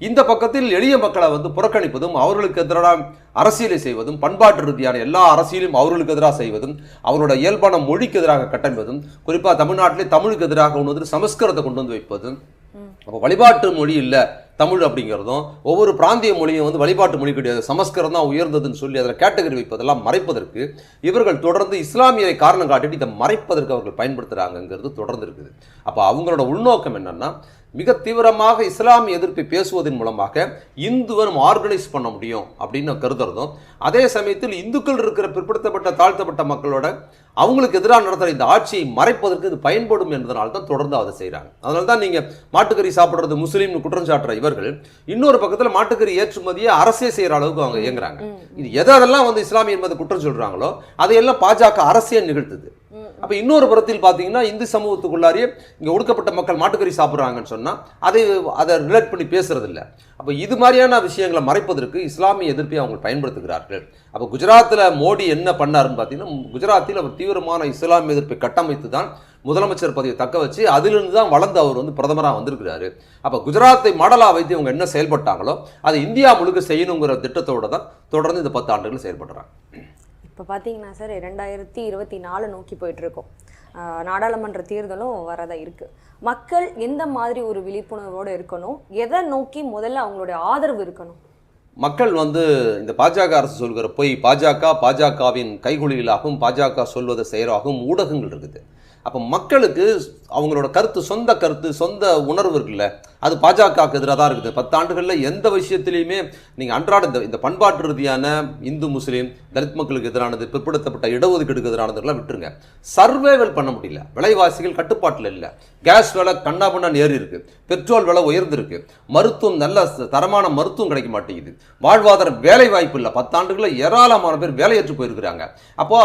S1: இந்த பக்கத்தில் எளிய மக்களை வந்து புறக்கணிப்பதும் அவர்களுக்கு எதிரான அரசியலை செய்வதும் பண்பாட்டு ரீதியான எல்லா அரசியலையும் அவர்களுக்கு எதிராக செய்வதும் அவரோட இயல்பான மொழிக்கு எதிராக கட்டமைப்பதும் குறிப்பாக தமிழ்நாட்டிலே தமிழுக்கு எதிராக கொண்டு வந்து சமஸ்கிருதத்தை கொண்டு வந்து வைப்பதும். அப்போ வழிபாட்டு மொழி இல்லை தமிழ் அப்படிங்கிறதும் ஒவ்வொரு பிராந்திய மொழியும் வந்து வழிபாட்டு மொழி கிடையாது, சமஸ்கிருதம் தான் உயர்ந்ததுன்னு சொல்லி அதில் கேட்டகரி வைப்பதெல்லாம் மறைப்பதற்கு இவர்கள் தொடர்ந்து இஸ்லாமியரை காரணம் காட்டிட்டு இதை மறைப்பதற்கு அவர்கள் பயன்படுத்துகிறாங்கிறது தொடர்ந்து இருக்குது. அப்போ அவங்களோட உள்நோக்கம் என்னன்னா, மிக தீவிரமாக இஸ்லாமிய எதிர்ப்பை பேசுவதன் மூலமாக இந்துவை நம்ம ஆர்கனைஸ் பண்ண முடியும் அப்படின்னு கருதுறதும், அதே சமயத்தில் இந்துக்கள் இருக்கிற பிற்படுத்தப்பட்ட தாழ்த்தப்பட்ட மக்களோட அவங்களுக்கு எதிராக நடத்துகிற இந்த ஆட்சியை மறைப்பதற்கு இது பயன்படும் என்பதனால தான் தொடர்ந்து அதை செய்கிறாங்க. அதனால தான் நீங்கள் மாட்டுக்கறி சாப்பிட்றது முஸ்லீம்னு குற்றம் சாட்டுற இவர்கள் இன்னொரு பக்கத்தில் மாட்டுக்கறி ஏற்றுமதியை அரசே செய்கிற அளவுக்கு அவங்க இயங்குறாங்க. இது எதெல்லாம் வந்து இஸ்லாமிய என்பதை குற்றம் சொல்கிறாங்களோ அதையெல்லாம் பாஜக அரசே நிகழ்த்துது. அப்போ இன்னொரு புறத்தில் பார்த்தீங்கன்னா இந்து சமூகத்துக்குள்ளாரியே இங்கே ஒடுக்கப்பட்ட மக்கள் மாட்டுக்கறி சாப்பிட்றாங்கன்னு சொன்னால் அதை ரிலேட் பண்ணி பேசுறது இல்லை. அப்போ இது மாதிரியான விஷயங்களை மறைப்பதற்கு இஸ்லாமிய எதிர்ப்பை அவங்க பயன்படுத்துகிறார்கள். அப்போ குஜராத்தில் மோடி என்ன பண்ணாருன்னு பார்த்தீங்கன்னா, குஜராத்தில் அவர் தீவிரமான இஸ்லாமிய எதிர்ப்பை கட்டமைத்து தான் முதலமைச்சர் பதவியை தக்க வச்சு அதிலிருந்து தான் வளர்ந்து அவர் வந்து பிரதமராக வந்திருக்கிறாரு. அப்போ குஜராத்தை மாடலாக வைத்து இவங்க என்ன செயல்பட்டாங்களோ அதை இந்தியா முழுக்க செய்யணுங்கிற திட்டத்தோடு தான் தொடர்ந்து இந்த 10 ஆண்டுகள் செயல்படுறாங்க.
S2: இப்போ பார்த்தீங்கன்னா சார் 2024 நோக்கி போயிட்டுருக்கோம். நாடாளுமன்ற தேர்தலும் வரதான் இருக்குது. மக்கள் எந்த மாதிரி ஒரு விழிப்புணர்வோடு இருக்கணும், எதை நோக்கி முதல்ல அவங்களுடைய ஆதரவு இருக்கணும்?
S1: மக்கள் வந்து இந்த பாஜக அரசு சொல்கிற பொய், பாஜகவின் கைகுலிகளாகவும் பாஜக சொல்வதை செய்கிறாகவும் ஊடகங்கள் இருக்குது. அப்போ மக்களுக்கு அவங்களோட கருத்து, சொந்த உணர்வு இருக்குல்ல, அது பாஜகவுக்கு எதிராக தான் இருக்குது. 10 ஆண்டுகளில் எந்த விஷயத்திலையுமே நீங்கள் அன்றாட இந்த பண்பாட்டு ரீதியான இந்து முஸ்லீம் தலித் மக்களுக்கு எதிரானது, பிற்படுத்தப்பட்ட இடஒதுக்கீடுக்கு எதிரானதுலாம் விட்டுருங்க, சர்வைவல் பண்ண முடியல. விலைவாசிகள் கட்டுப்பாட்டில் இல்லை, கேஸ் விலை கண்ணாபண்ணான் ஏறி இருக்கு, பெட்ரோல் விலை உயர்ந்திருக்கு, மருத்துவம் நல்ல தரமான மருத்துவம் கிடைக்க மாட்டேங்குது, வாழ்வாதாரம் வேலை வாய்ப்பு இல்லை. 10 ஆண்டுகளில் ஏராளமான பேர் வேலையற்று போயிருக்கிறாங்க. அப்போ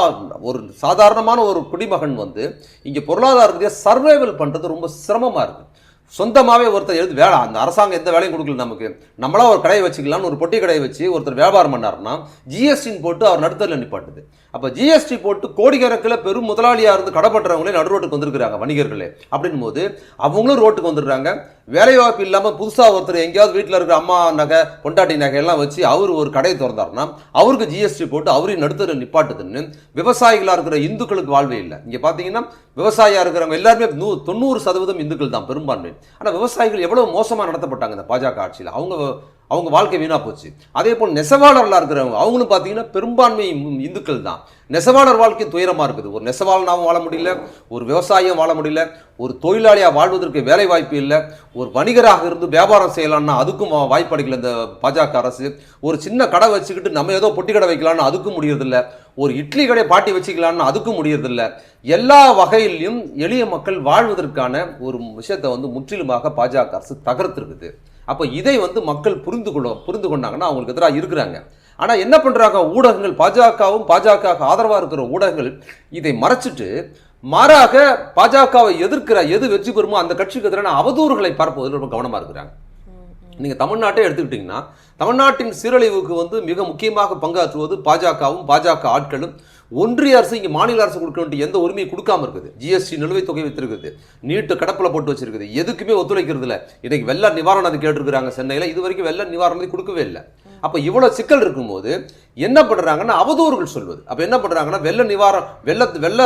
S1: ஒரு சாதாரணமான ஒரு குடிமகன் வந்து இங்கே பொருளாதார ரீதியாக சர்வைவல் பண்ணுறது ரொம்ப சிரமமாக இருக்குது. சொந்தமாகவே ஒருத்தர் எழுது வேலை, அந்த அரசாங்கம் எந்த வேலையும் கொடுக்கல நமக்கு, நம்மளா ஒரு கடையை வச்சுக்கலாம்னு ஒரு பொட்டி கடையை வச்சு ஒருத்தர் வியாபாரம் பண்ணாருன்னா ஜிஎஸ்டின்னு போட்டு அவர் நடுத்தரில் நிப்பாட்டுது. அப்போ ஜிஎஸ்டி போட்டு கோடிக்கணக்கில் பெரும் முதலாளியாக இருந்து கடை பண்ணுறவங்களே நடு ரோட்டுக்கு வந்திருக்கிறாங்க, வணிகர்களே. அப்படின் போது அவங்களும் ரோட்டுக்கு வந்துடுறாங்க. வேலைவாய்ப்பு இல்லாமல் புதுசாக ஒருத்தர் எங்கேயாவது வீட்டில் இருக்கிற அம்மா நகை பொண்டாட்டி நகையெல்லாம் வச்சு அவர் ஒரு கடையை திறந்தாருன்னா அவருக்கு ஜிஎஸ்டி போட்டு அவரையும் நடுத்தரில் நிப்பாட்டுதுன்னு விவசாயிகளாக இருக்கிற இந்துக்களுக்கு வாழ்வே இல்லை. இங்கே பார்த்தீங்கன்னா விவசாயியாக இருக்கிறவங்க எல்லாருமே 90% இந்துக்கள் தான் பெரும்பான்மை. ஆனால் விவசாயிகள் எவ்வளவு மோசமாக நடத்தப்பட்டாங்க இந்த பாஜக ஆட்சியில், அவங்க வாழ்க்கை வீணாக போச்சு. அதே போல் நெசவாளர்களாக இருக்கிறவங்க அவங்களும் பார்த்தீங்கன்னா பெரும்பான்மை இந்துக்கள் தான். நெசவாளர் வாழ்க்கை துயரமாக இருக்குது. ஒரு நெசவாளனாகவும் வாழ முடியல, ஒரு விவசாயியும் வாழ முடியல, ஒரு தொழிலாளியாக வாழ்வதற்கு வேலை வாய்ப்பு இல்லை, ஒரு வணிகராக இருந்து வியாபாரம் செய்யலாம்னா அதுக்கும் வாய்ப்பு அளிக்கல இந்த பாஜக அரசு. ஒரு சின்ன கடை வச்சுக்கிட்டு நம்ம ஏதோ பொட்டி கடை வைக்கலாம்னு அதுக்கும் முடியறதில்ல, ஒரு இட்லி கடை பாட்டி வச்சுக்கலாம்னு அதுக்கும் முடியறதில்ல. எல்லா வகையிலையும் எளிய மக்கள் வாழ்வதற்கான ஒரு விஷயத்தை வந்து முற்றிலுமாக பாஜக அரசு தகர்த்திருக்குது. அப்போ இதை வந்து மக்கள் புரிந்து கொண்டாங்கன்னா அவங்களுக்கு எதிராக இருக்கிறாங்க. ஆனால் என்ன பண்ணுறாங்க ஊடகங்கள், பாஜக ஆதரவாக இருக்கிற ஊடகங்கள் இதை மறைச்சிட்டு மாறாக பாஜகவை எதிர்க்கிற எது வெற்றி பெறுமோ அந்த கட்சிக்கு எதிரான அவதூறுகளை பரப்புவதில் ரொம்ப கவனமாக இருக்கிறாங்க. நீங்கள் தமிழ்நாட்டை எடுத்துக்கிட்டிங்கன்னா தமிழ்நாட்டின் சீரழிவுக்கு வந்து மிக முக்கியமாக பங்காற்றுவது பாஜக ஆட்களும். ஒன்றிய அரசு இங்கே மாநில அரசு கொடுக்க வேண்டிய எந்த உரிமையை கொடுக்காம இருக்குது. ஜிஎஸ்டி நிலுவைத் தொகை வைத்திருக்குது, நீட்டு கடப்பில் போட்டு வச்சிருக்குது, எதுக்குமே ஒத்துழைக்கிறது இல்லை. இன்னைக்கு வெள்ள நிவாரணம் கேட்டிருக்கிறாங்க சென்னையில், இது வரைக்கும் வெள்ள நிவாரணத்தை கொடுக்கவே இல்லை. அப்போ இவ்வளோ சிக்கல் இருக்கும்போது என்ன பண்ணுறாங்கன்னா அவதூறுகள் சொல்வது. அப்போ என்ன பண்ணுறாங்கன்னா வெள்ள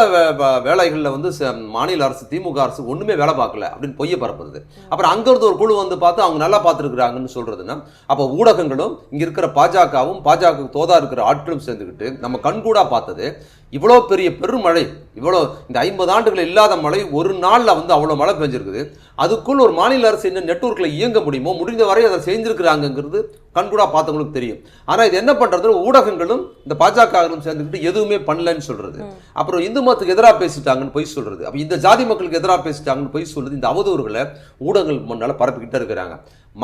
S1: வேலைகளில் வந்து மாநில அரசு திமுக அரசு ஒன்றுமே வேலை பார்க்கல அப்படின்னு பொய்ய பரப்புறது. அப்புறம் அங்கிருந்து ஒரு குழு வந்து பார்த்து அவங்க நல்லா பார்த்துருக்குறாங்கன்னு சொல்றதுன்னா அப்போ ஊடகங்களும் இங்கே இருக்கிற பாஜக தோதா இருக்கிற ஆட்களும் சேர்ந்துக்கிட்டு நம்ம கண்கூடா பார்த்தது இவ்வளோ பெரிய பெருமழை, இவ்வளோ இந்த 50 ஆண்டுகள் இல்லாத மழை ஒரு நாளில் வந்து அவ்வளோ மழை பெஞ்சிருக்குது. அதுக்குள் ஒரு மாநில அரசு என்ன நெட்வொர்க்கில் இயங்க முடியுமோ முடிந்த வரை அதை செஞ்சிருக்கிறாங்கிறது கண்கூடா பார்த்தவங்களுக்கு தெரியும். ஆனால் இது என்ன பண்ணுறது, ஊடகங்களும் இந்த பாஜகவும் சேர்ந்துக்கிட்டு எதுவுமே பண்ணலன்னு சொல்றது, அப்புறம் இந்து மதத்துக்கு எதிராக பேசிட்டாங்கன்னு பொய் சொல்றது, அப்போ இந்த ஜாதி மக்களுக்கு எதிராக பேசிட்டாங்கன்னு பொய் சொல்றது, இந்த அவதூறுகளை ஊடகங்கள் முன்னால பரப்பிக்கிட்டே இருக்கிறாங்க.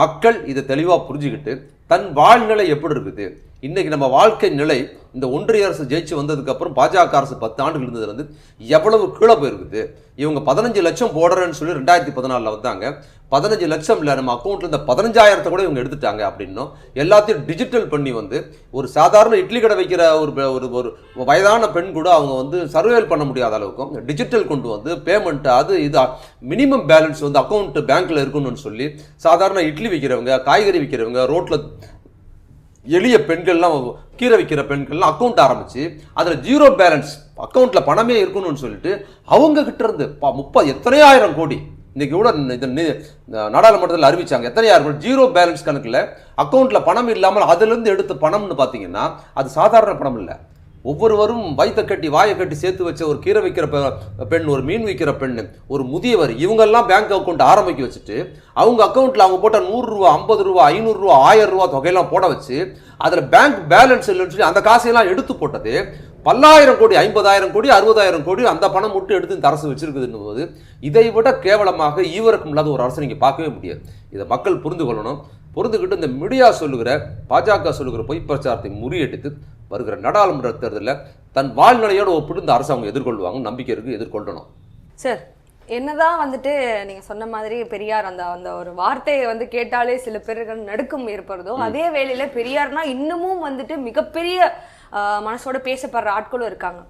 S1: மக்கள் இதை தெளிவாக புரிஞ்சுக்கிட்டு தன் வாழ்நிலை எப்படி இருக்குது, இன்னைக்கு நம்ம வாழ்க்கை நிலை இந்த ஒன்றிய அரசு ஜெயிச்சு வந்ததுக்கு அப்புறம் பாஜக அரசு 10 ஆண்டுகள் இருந்ததுல இருந்து எவ்வளவு கீழே போயிருக்குது. இவங்க 15 லட்சம் போடுறேன்னு சொல்லி 2014 வந்தாங்க. 15 லட்சம் இல்லை, நம்ம அக்கௌண்ட்ல இந்த 15,000 கூட இவங்க எடுத்துட்டாங்க. அப்படின்னும் எல்லாத்தையும் டிஜிட்டல் பண்ணி வந்து ஒரு சாதாரண இட்லி கடை வைக்கிற ஒரு வயதான பெண் கூட அவங்க வந்து சர்வேல் பண்ண முடியாத அளவுக்கும் டிஜிட்டல் கொண்டு வந்து பேமெண்ட் அது இது மினிமம் பேலன்ஸ் வந்து அக்கௌண்ட் பேங்க்ல இருக்கணும்னு சொல்லி சாதாரண இட்லி விற்கிறவங்க, காய்கறி விற்கிறவங்க, ரோட்ல எளிய பெண்கள்லாம், கீரை விற்கிற பெண்கள்லாம் அக்கௌண்ட் ஆரம்பிச்சு அதில் 0 பேலன்ஸ் அக்கௌண்ட்ல பணமே இருக்கணும்னு சொல்லிட்டு அவங்க கிட்ட இருந்து எத்தனை ஆயிரம் கோடி இன்னைக்கு கூட நாடாளுமன்றத்தில் அறிவிச்சாங்க. எத்தனை ஆயிரம் கோடி 0 பேலன்ஸ் கணக்கில் அக்கௌண்ட்ல பணம் இல்லாமல் அதிலிருந்து எடுத்த பணம்னு பார்த்தீங்கன்னா அது சாதாரண பணம் இல்லை. ஒவ்வொருவரும் வயிற்ற கட்டி வாயை கட்டி சேர்த்து வச்ச ஒரு கீரை வைக்கிற பெண், ஒரு மீன் விற்கிற பெண், ஒரு முதியவர், இவங்கெல்லாம் பேங்க் அக்கௌண்ட் ஆரம்பிக்க வச்சுட்டு அவங்க அக்கௌண்ட்ல அவங்க போட்ட 100 ரூபா, 50 ரூபா, 500 ரூபா, 1000 ரூபா தொகையெல்லாம் போட வச்சு அதுல பேங்க் பேலன்ஸ் இல்லைன்னு சொல்லி அந்த காசையெல்லாம் எடுத்து போட்டது பல்லாயிரம் கோடி, 50,000 கோடி, 60,000 கோடி அந்த பணம் மட்டும் எடுத்து இந்த அரசு வச்சிருக்குதுன்னு போது இதை விட கேவலமாக ஈவரக்கம் இல்லாத ஒரு அரசு நீங்க பார்க்கவே முடியாது. இதை மக்கள் புரிந்து கொள்ளணும். புரிந்துக்கிட்டு இந்த மீடியா சொல்லுகிற பாஜக சொல்லுகிற பொய் பிரச்சாரத்தை முறியடித்து வருகிற நாடாளுமன்ற தேர்தலில் தன் வாழ்நிலையோடு ஒப்பிட்டு இந்த அரசாங்கம் எதிர்கொள்வாங்க, நம்பிக்கை இருக்கு, எதிர்கொள்ளணும்.
S2: சார், என்னதான் வந்துட்டு நீங்க சொன்ன மாதிரி பெரியார் அந்த அந்த ஒரு வார்த்தையை வந்து கேட்டாலே சில பேர்கள் நடுக்கம் ஏற்படுதோ, அதே வேளையில பெரியார்னா இன்னமும் வந்துட்டு மிகப்பெரிய மனசோட பேசப்படுற ஆட்களும் இருக்காங்க.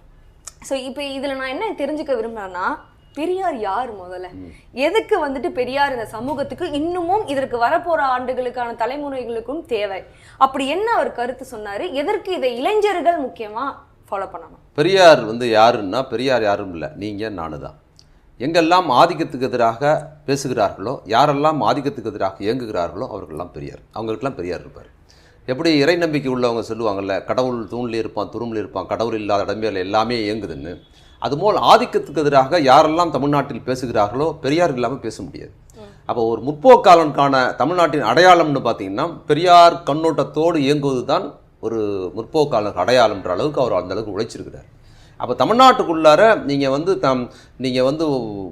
S2: ஸோ இப்போ இதில் நான் என்ன தெரிஞ்சுக்க விரும்புகிறேன்னா, பெரியார் யார் முதல்ல, எதுக்கு வந்துட்டு பெரியார் இந்த சமூகத்துக்கு இன்னமும் இதற்கு வரப்போற ஆண்டுகளுக்கான தலைமுறைகளுக்கும் தேவை, அப்படி என்ன அவர் கருத்து சொன்னாரு, எதற்கு இதை இளைஞர்கள் முக்கியமா ஃபாலோ பண்ணணும்?
S1: பெரியார் வந்து யாருன்னா, பெரியார் யாரும் இல்லை, நீங்கள் நானு தான். எங்கெல்லாம் ஆதிக்கத்துக்கு எதிராக பேசுகிறார்களோ, யாரெல்லாம் ஆதிக்கத்துக்கு எதிராக இயங்குகிறார்களோ அவர்களெல்லாம் பெரியார், அவங்களுக்கெல்லாம் பெரியார் இருப்பார். எப்படி இறை நம்பிக்கை உள்ளவங்க சொல்லுவாங்கள்ல, கடவுள் தூண்லேயே இருப்பான், துரும்பில் இருப்பான், கடவுள் இல்லாத இடமேல எல்லாமே இயங்குதுன்னு, அதுபோல் ஆதிக்கத்துக்கு எதிராக யாரெல்லாம் தமிழ்நாட்டில் பேசுகிறார்களோ பெரியார் இல்லாமல் பேச முடியாது. அப்போ ஒரு முற்போக்காளனுக்கான தமிழ்நாட்டின் அடையாளம்னு பார்த்தீங்கன்னா, பெரியார் கண்ணோட்டத்தோடு இயங்குவது தான் ஒரு முற்போக்காளனுக்கு அடையாளம்ன்ற அளவுக்கு அவர் அந்த அளவுக்கு உழைச்சிருக்கிறார். அப்போ தமிழ்நாட்டுக்குள்ளார நீங்கள் வந்து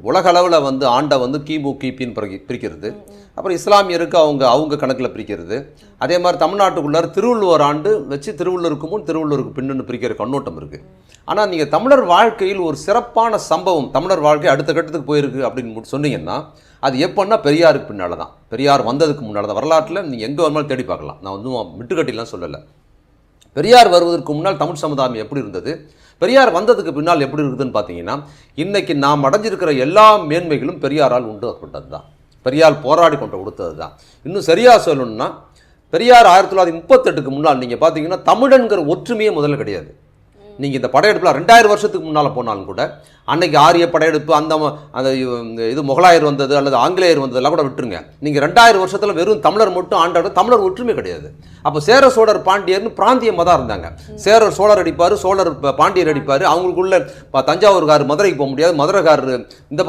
S1: உலக அளவில் வந்து ஆண்டை வந்து கிமு கிபின்னு பிரிக்கிறது, அப்புறம் இஸ்லாமியருக்கு அவங்க கணக்கில் பிரிக்கிறது, அதே மாதிரி தமிழ்நாட்டுக்குள்ளார திருவள்ளுவர் ஆண்டு வச்சு திருவள்ளுவருக்கு முன் திருவள்ளுவருக்கு பின்னுன்னு பிரிக்கிற கண்ணோட்டம் இருக்குது. ஆனால் நீங்கள் தமிழர் வாழ்க்கையில் ஒரு சிறப்பான சம்பவம், தமிழர் வாழ்க்கை அடுத்த கட்டத்துக்கு போயிருக்கு அப்படின்னு சொன்னீங்கன்னா, அது எப்போன்னா பெரியாருக்கு பின்னால் தான், பெரியார் வந்ததுக்கு முன்னால் தான். வரலாற்றில் நீங்கள் எங்கே வேணாலும் தேடி பார்க்கலாம், நான் வந்து விட்டுக்கட்டிலாம் சொல்லலை. பெரியார் வருவதற்கு முன்னால் தமிழ் சமுதாயம் எப்படி இருந்தது, பெரியார் வந்ததுக்கு பின்னால் எப்படி இருக்குதுன்னு பார்த்தீங்கன்னா, இன்றைக்கி நாம் அடைஞ்சிருக்கிற எல்லா மேன்மைகளும் பெரியாரால் உண்டாக்கப்பட்டது தான், பெரியார் போராடி கொண்டு கொடுத்தது தான். இன்னும் சரியாக சொல்லணும்னா, பெரியார் 1938க்கு முன்னால் நீங்கள் பார்த்தீங்கன்னா தமிழன்கிற ஒற்றுமையே முதல்ல கிடையாது. நீங்கள் இந்த படையெடுப்பில் 2000 வருஷத்துக்கு முன்னால் போனாலும் கூட, அன்னைக்கு ஆரிய படையெடுப்பு அந்த இது முகலாயர் வந்தது அல்லது ஆங்கிலேயர் வந்ததெல்லாம் கூட விட்டுருங்க, நீங்கள் 2000 வருஷத்தில் வெறும் தமிழர் மட்டும் ஆண்டாடு, தமிழர் ஒற்றுமை கிடையாது. அப்போ சேர சோழர் பாண்டியர்னு பிராந்தியமாக தான் இருந்தாங்க. சேரர் சோழர் அடிப்பார், சோழர் பாண்டியர் அடிப்பார், அவங்களுக்குள்ள தஞ்சாவூர்கார் மதுரைக்கு போக முடியாது, மதுரைக்கார் இந்த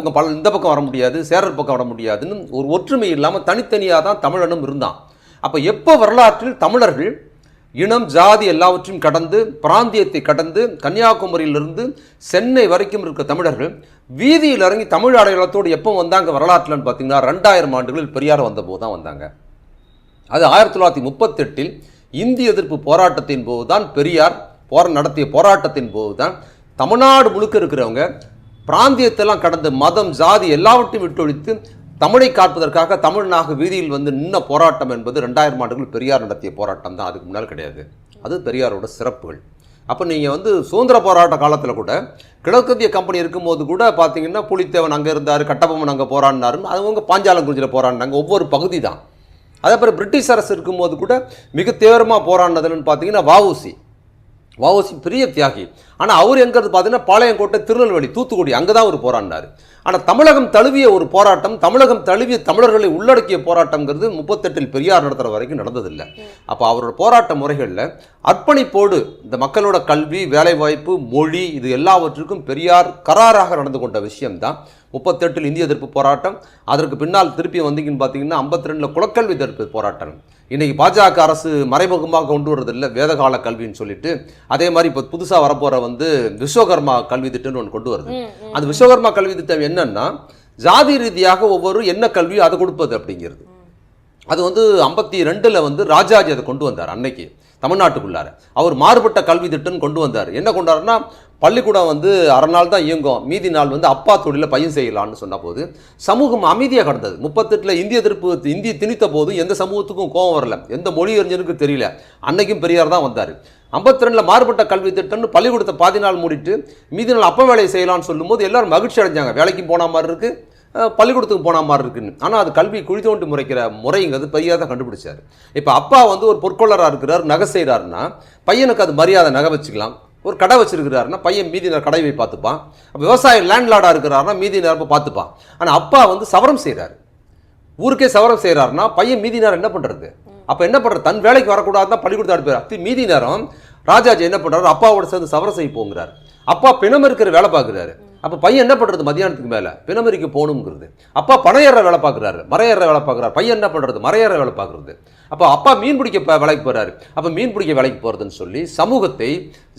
S1: பக்கம் வர முடியாது, சேரர் பக்கம் வர முடியாதுன்னு ஒரு ஒற்றுமை இல்லாமல் தனித்தனியாக தான் தமிழனும் இருந்தான். அப்போ எப்போ வரலாற்றில் தமிழர்கள் இனம் ஜாதி எல்லாவற்றையும் கடந்து, பிராந்தியத்தை கடந்து, கன்னியாகுமரியிலிருந்து சென்னை வரைக்கும் இருக்க தமிழர்கள் வீதியில் இறங்கி தமிழ் அடையாளத்தோடு எப்போ வந்தாங்க வரலாற்றுலன்னு பார்த்தீங்கன்னா, 2000 ஆண்டுகளில் பெரியார் வந்தபோது தான் வந்தாங்க. அது 1938 இந்திய எதிர்ப்பு போராட்டத்தின் போது தான் பெரியார் நடத்திய போராட்டத்தின் போது தான் தமிழ்நாடு முழுக்க இருக்கிறவங்க பிராந்தியத்தெல்லாம் கடந்து மதம் ஜாதி எல்லாவற்றையும் விட்டொழித்து தமிழை காப்பதற்காக தமிழ்நாக வீதியில் வந்து நின்ன போராட்டம் என்பது 2000 ஆண்டுகள் பெரியார் நடத்திய போராட்டம் தான், அதுக்கு முன்னால் கிடையாது. அது பெரியாரோட சிறப்புகள். அப்போ நீங்கள் வந்து சுதந்திர போராட்ட காலத்தில் கூட கிழக்கத்திய கம்பெனி இருக்கும்போது கூட பார்த்தீங்கன்னா, புலித்தேவன் அங்கே இருந்தார், கட்டபொம்மன் அங்கே போராடினாருன்னு, அவங்க பாஞ்சாலங்குறிச்சியில் போராடினாங்க, ஒவ்வொரு பகுதி தான். அதே அப்புறம் பிரிட்டிஷ் அரசு இருக்கும்போது கூட மிக தீவிரமாக போராடினதுன்னு பார்த்தீங்கன்னா வஉசி பெரிய தியாகி. ஆனால் அவர் எங்கிறது பார்த்தீங்கன்னா பாளையங்கோட்டை, திருநெல்வேலி, தூத்துக்குடி, அங்கே தான் அவர் போராடினார். ஆனால் தமிழகம் தழுவிய ஒரு போராட்டம், தமிழகம் தழுவிய தமிழர்களை உள்ளடக்கிய போராட்டம்ங்கிறது 38 பெரியார் நடத்துகிற வரைக்கும் நடந்ததில்லை. அப்போ அவரோட போராட்ட முறைகளில் அர்ப்பணிப்போடு இந்த மக்களோட கல்வி, வேலைவாய்ப்பு, மொழி இது எல்லாவற்றுக்கும் பெரியார் கராராக நடந்து கொண்ட விஷயம்தான் 38 இந்திய எதிர்ப்பு போராட்டம். அதற்கு பின்னால் திருப்பி வந்தீங்கன்னு பார்த்தீங்கன்னா 52 குலக்கல்வி எதிர்ப்பு போராட்டம். இன்றைக்கி பாஜக அரசு மறைமுகமாக கொண்டு வரதில்லை வேதகால கல்வின்னு சொல்லிட்டு, அதே மாதிரி இப்போ புதுசாக வரப்போகிற வந்து விஸ்வகர்மா கல்வி திட்டம்னு ஒன்று கொண்டு வருது. அந்த விஸ்வகர்மா கல்வி திட்டம் என்னன்னா, ஜாதி ரீதியாக ஒவ்வொரு என்ன கல்வியோ அதை கொடுப்பது அப்படிங்கிறது. அது வந்து 52 வந்து ராஜாஜி அதை கொண்டு வந்தார். அன்னைக்கு தமிழ்நாட்டுக்குள்ளார அவர் மாறுபட்ட கல்வி திட்டம் கொண்டு வந்தார். என்ன கொண்டாருன்னா, பள்ளிக்கூடம் வந்து அரை நாள் தான் இயங்கும், மீதி நாள் வந்து அப்பா தொழில பையன் செய்யலான்னு சொன்ன போது சமூகம் அமைதியாக கடந்தது. 38 இந்திய திணித்த போது எந்த சமூகத்துக்கும் கோபம் வரல, எந்த மொழி அறிஞனுக்கும் தெரியல. அன்னைக்கும் பெரியார் தான் வந்தார். 52 மாறுபட்ட கல்வி திட்டம்னு பள்ளிக்கூடத்தை பாதி நாள் மூடிட்டு மீதி நாள் அப்பா வேலையை செய்யலாம்னு சொல்லும்போது எல்லாரும் மகிழ்ச்சி அடைஞ்சாங்க. வேலைக்கும் போன மாதிரி இருக்கு, பள்ளிக்கூடத்துக்கு போன மாதிரி இருக்குன்னு. ஆனால் அது கல்வி குழி தோண்டி முறைக்கிற முறைங்கிறது பெரியார் தான் கண்டுபிடிச்சார். இப்போ அப்பா வந்து ஒரு பொற்கொள்ளராக இருக்கிறார், நகை செய்கிறாருன்னா பையனுக்கு அது மரியாதை, நகை வச்சுக்கலாம். ஒரு கடை வச்சிருக்கிறாருன்னா பையன் மீதி நேரம் கடை போய் பார்த்துப்பான். விவசாய லேண்ட்லார்டாக இருக்கிறாருன்னா மீதி நேரம் பார்த்துப்பான். ஆனால் அப்பா வந்து சவரம் செய்கிறாரு, ஊருக்கே சவரம் செய்கிறாருன்னா பையன் மீதி நேரம் என்ன பண்ணுறது? அப்போ என்ன பண்ணுறது? தன் வேலைக்கு வரக்கூடாது தான் பள்ளிக்கூடத்தை அனுப்புகிறார். மீதி நேரம் ராஜாஜி என்ன பண்ணுறாரு, அப்பாவோட சேர்ந்து சவரம் செய்ய போங்கிறார். அப்பா பிணம் இருக்கிற வேலை பார்க்குறாரு. அப்போ பையன் என்ன பண்ணுறது? மதியானத்துக்கு மேலே பிணமரிக்கு போகணுங்கிறது. அப்பா பனையேற வேலை பார்க்குறாரு, மரையேற வேலை பார்க்குறாரு. பையன் என்ன பண்ணுறது? மரையேற வேலை பார்க்குறது. அப்போ அப்பா மீன் பிடிக்க வேலைக்கு போகிறாரு. அப்போ மீன் பிடிக்க வேலைக்கு போகிறதுன்னு சொல்லி சமூகத்தை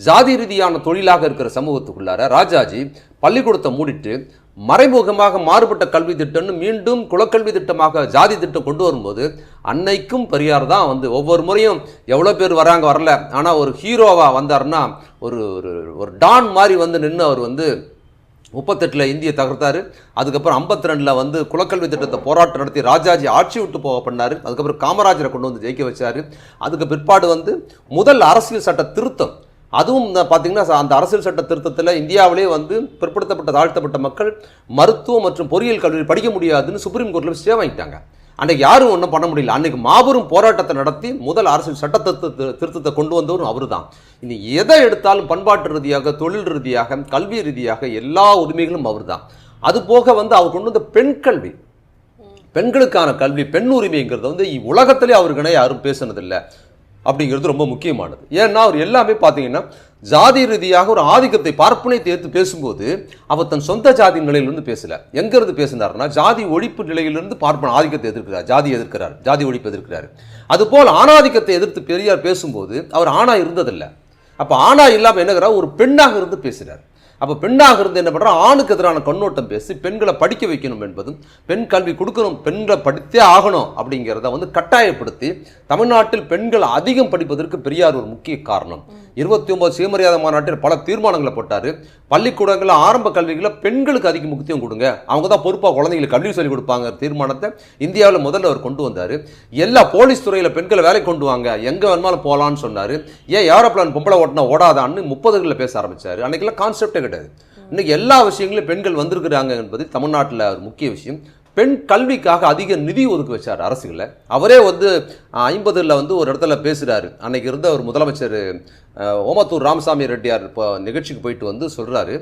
S1: ஜாதி ரீதியான தொழிலாக இருக்கிற சமூகத்துக்குள்ளார ராஜாஜி பள்ளிக்கூடத்தை மூடிட்டு மறைமுகமாக மாறுபட்ட கல்வி திட்டம்னு மீண்டும் குலக்கல்வி திட்டமாக ஜாதி திட்டம் கொண்டு வரும்போது அன்னைக்கும் பெரியார் தான் வந்து ஒவ்வொரு முறையும் எவ்வளோ பேர் வராங்க வரல, ஆனால் ஒரு ஹீரோவாக வந்தாருன்னா ஒரு ஒரு டான் மாதிரி வந்து நின்று அவர் வந்து 38 இந்தியை தகர்த்தாரு. அதுக்கப்புறம் 52 வந்து குலக்கல்வி திட்டத்தை போராட்டம் நடத்தி ராஜாஜி ஆட்சி விட்டு போக பண்ணார். அதுக்கப்புறம் காமராஜரை கொண்டு வந்து ஜெயிக்க வச்சாரு. அதுக்கு பிற்பாடு வந்து முதல் அரசியல் சட்ட திருத்தம், அதுவும் பார்த்தீங்கன்னா அந்த அரசியல் சட்ட திருத்தத்தில் இந்தியாவிலே வந்து பிற்படுத்தப்பட்ட தாழ்த்தப்பட்ட மக்கள் மருத்துவம் மற்றும் பொறியியல் கல்வி படிக்க முடியாதுன்னு சுப்ரீம் கோர்ட்டில் ஸ்டே வாங்கிட்டாங்க. அன்றைக்கு யாரும் ஒன்றும் பண்ண முடியல. அன்றைக்கு மாபெரும் போராட்டத்தை நடத்தி முதல் அரசியல் சட்ட திருத்தத்தை கொண்டு வந்தவரும் அவர் தான். இனி எதை எடுத்தாலும் பண்பாட்டு ரீதியாக, தொழில் ரீதியாக, கல்வி ரீதியாக எல்லா உரிமைகளும் அவர் தான். அது போக வந்து அவர் கொண்டு வந்த பெண் கல்வி, பெண்களுக்கான கல்வி, பெண் உரிமைங்கிறது வந்து உலகத்திலே அவருக்குனே யாரும் பேசுனதில்லை அப்படிங்கிறது ரொம்ப முக்கியமானது. ஏன்னா அவர் எல்லாமே பார்த்தீங்கன்னா ஜாதி ரீதியாக ஒரு ஆதிக்கத்தை பார்ப்பனையை எடுத்து பேசும்போது அவர் தன் சொந்த ஜாதி நிலையிலிருந்து பேசல. எங்கிருந்து பேசினார்னா ஜாதி ஒழிப்பு நிலையிலிருந்து பார்ப்பன ஆதிக்கத்தை எதிர்க்கிறார், ஜாதி எதிர்க்கிறார், ஜாதி ஒழிப்பு எதிர்க்கிறார். அதுபோல் ஆணாதிக்கத்தை எதிர்த்து பெரியார் பேசும்போது அவர் ஆணா இருந்ததில்லை. அப்போ ஆணா இல்லாமல் என்னங்கிறார், ஒரு பெண்ணாக இருந்து பேசுகிறார். அப்போ பெண்ணாக இருந்து என்ன பண்ணுறோம், ஆணுக்கு எதிரான கண்ணோட்டம் பேசி பெண்களை படிக்க வைக்கணும் என்பதும் பெண் கல்வி கொடுக்கணும், பெண்களை படித்தே ஆகணும் அப்படிங்கிறத வந்து கட்டாயப்படுத்தி தமிழ்நாட்டில் பெண்கள் அதிகம் படிப்பதற்கு பெரியார் ஒரு முக்கிய காரணம். 29 சுயமரியாதை மாநாட்டில் பல தீர்மானங்களை போட்டார். பள்ளிக்கூடங்களில் ஆரம்ப கல்விகளை பெண்களுக்கு அதிக முக்கியம் கொடுங்க, அவங்க தான் பொறுப்பாக குழந்தைங்களுக்கு கல்வி சொல்லிக் கொடுப்பாங்க தீர்மானத்தை இந்தியாவில் முதல்ல அவர் கொண்டு வந்தார். எல்லா போலீஸ் துறையில் பெண்களை வேலை கொண்டு வாங்க, எங்கே வேணுமாலும் போகலான்னு சொன்னார். ஏன் ஏரோப்ளான் பொம்பளை ஓட்டினா ஓடாதான்னு 30களில் பேச ஆரம்பித்தார். அன்றைக்கெல்லாம் கான்செப்டே கிடையாது. இன்றைக்கி எல்லா விஷயங்களும் பெண்கள் வந்திருக்கிறாங்க என்பது தமிழ்நாட்டில் ஒரு முக்கிய விஷயம். பெண் கல்விக்காக அதிக நிதி ஒதுக்கி வச்சார் அரசுகளை. அவரே வந்து 50ல் வந்து ஒரு இடத்துல பேசுகிறாரு. அன்னைக்கு இருந்த ஒரு முதலமைச்சர் ஓமத்தூர் ராமசாமி ரெட்டியார் இப்போ நிகழ்ச்சிக்கு போயிட்டு வந்து சொல்கிறாரு,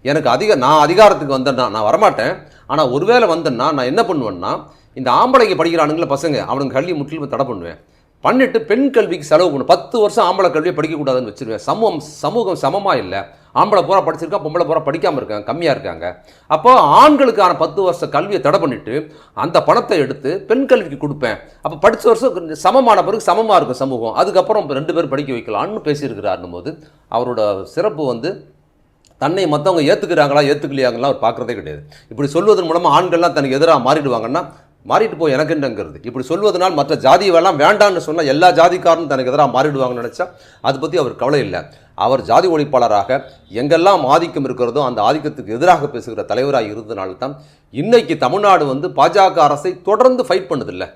S1: எனக்கு நான் அதிகாரத்துக்கு வந்தேன்னா நான் வரமாட்டேன், ஆனால் ஒருவேளை வந்தேன்னா நான் என்ன பண்ணுவேன்னா இந்த ஆம்பளைங்க படிக்கிறானுங்கள பசங்க அவனுக்கு கல்வி முற்றிலும் தடை பண்ணுவேன், பண்ணிட்டு பெண் கல்விக்கு செலவு பண்ணும், 10 வருஷம் ஆம்பளை கல்வியை படிக்கக்கூடாதுன்னு வச்சிருவேன். சமூகம் சமமாக இல்லை, ஆம்பளை பூரா படிச்சிருக்கா, பொம்பளை பூரா படிக்காமல் இருக்காங்க, கம்மியாக இருக்காங்க. அப்போ ஆண்களுக்கான 10 வருஷ கல்வியை தடை பண்ணிட்டு அந்த பணத்தை எடுத்து பெண் கல்விக்கு கொடுப்பேன். அப்போ படித்த வருஷம் சமமான பிறகு சமமாக இருக்கும் சமூகம், அதுக்கப்புறம் 2 பேர் படிக்க வைக்கலாம்னு பேசியிருக்கிறாருன்னும் போது அவரோட சிறப்பு வந்து தன்னை மற்றவங்க ஏற்றுக்கிறாங்களா ஏற்றுக்கலையாங்களா அவர் பார்க்குறதே கிடையாது. இப்படி சொல்வதன் மூலமாக ஆண்கள்லாம் தனக்கு எதிராக மாறிடுவாங்கன்னா மாறிட்டு போய் எனக்கு என்னங்கிறது. இப்படி சொல்வதனால் மற்ற ஜாதியெல்லாம் வேண்டான்னு சொன்னால் எல்லா ஜாதிக்காரனும் தனக்கு எதிராக மாறிடுவாங்கன்னு நினச்சா அதை பற்றி அவர் கவலை இல்லை. அவர் ஜாதி ஒழிப்பாளராக எங்கெல்லாம் ஆதிக்கம் இருக்கிறதோ அந்த ஆதிக்கத்துக்கு எதிராக பேசுகிற தலைவராக இருந்ததுனால தான் இன்னைக்கு தமிழ்நாடு வந்து பாஜக அரசை தொடர்ந்து ஃபைட் பண்ணுதில்லை.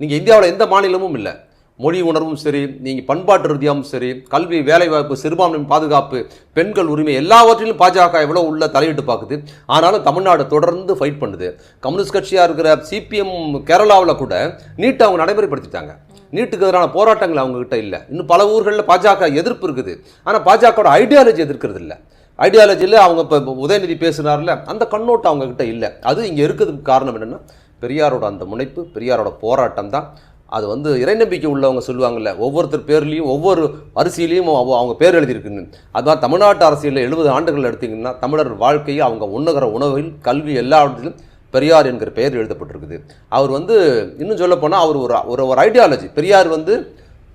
S1: நீங்கள் இந்தியாவில் எந்த மாநிலமும் இல்லை, மொழி உணர்வும் சரி, நீங்கள் பண்பாட்டு ரீதியாகவும் சரி, கல்வி, வேலைவாய்ப்பு, சிறுபான்மை பாதுகாப்பு, பெண்கள் உரிமை எல்லாவற்றிலும் பாஜக எவ்வளோ உள்ள தலையிட்டு பார்க்குது. ஆனாலும் தமிழ்நாடு தொடர்ந்து ஃபைட் பண்ணுது. கம்யூனிஸ்ட் கட்சியாக இருக்கிற சிபிஎம் கேரளாவில் கூட நீட்டை அவங்க நடைமுறைப்படுத்திட்டாங்க. நீட்டுக்கு எதிரான போராட்டங்கள் அவங்ககிட்ட இல்லை. இன்னும் பல ஊர்களில் பாஜக எதிர்ப்பு இருக்குது, ஆனால் பாஜகவோட ஐடியாலஜி எதிர்க்கிறது இல்லை. ஐடியாலஜியில் அவங்க இப்போ உதயநிதி பேசுனார்ல அந்த கண்ணோட்டம் அவங்ககிட்ட இல்லை. அது இங்கே இருக்கிறதுக்கு காரணம் என்னென்னா பெரியாரோட அந்த முனைப்பு, பெரியாரோட போராட்டம் தான். அது வந்து இறைநம்பிக்கை உள்ளவங்க சொல்லுவாங்கள்ல, ஒவ்வொருத்தர் பேர்லேயும் ஒவ்வொரு அரிசியிலையும் அவங்க பேர் எழுதியிருக்குன்னு. அதுதான் தமிழ்நாட்டு அரசியலில் 70 ஆண்டுகள் எடுத்திங்கன்னா தமிழர் வாழ்க்கையை அவங்க உண்ணுகிற உணவில், கல்வி எல்லாவற்றிலும் பெரியார் என்கிற பெயர் எழுதப்பட்டிருக்குது. அவர் வந்து இன்னும் சொல்லப்போனால் அவர் ஒரு ஐடியாலஜி. பெரியார் வந்து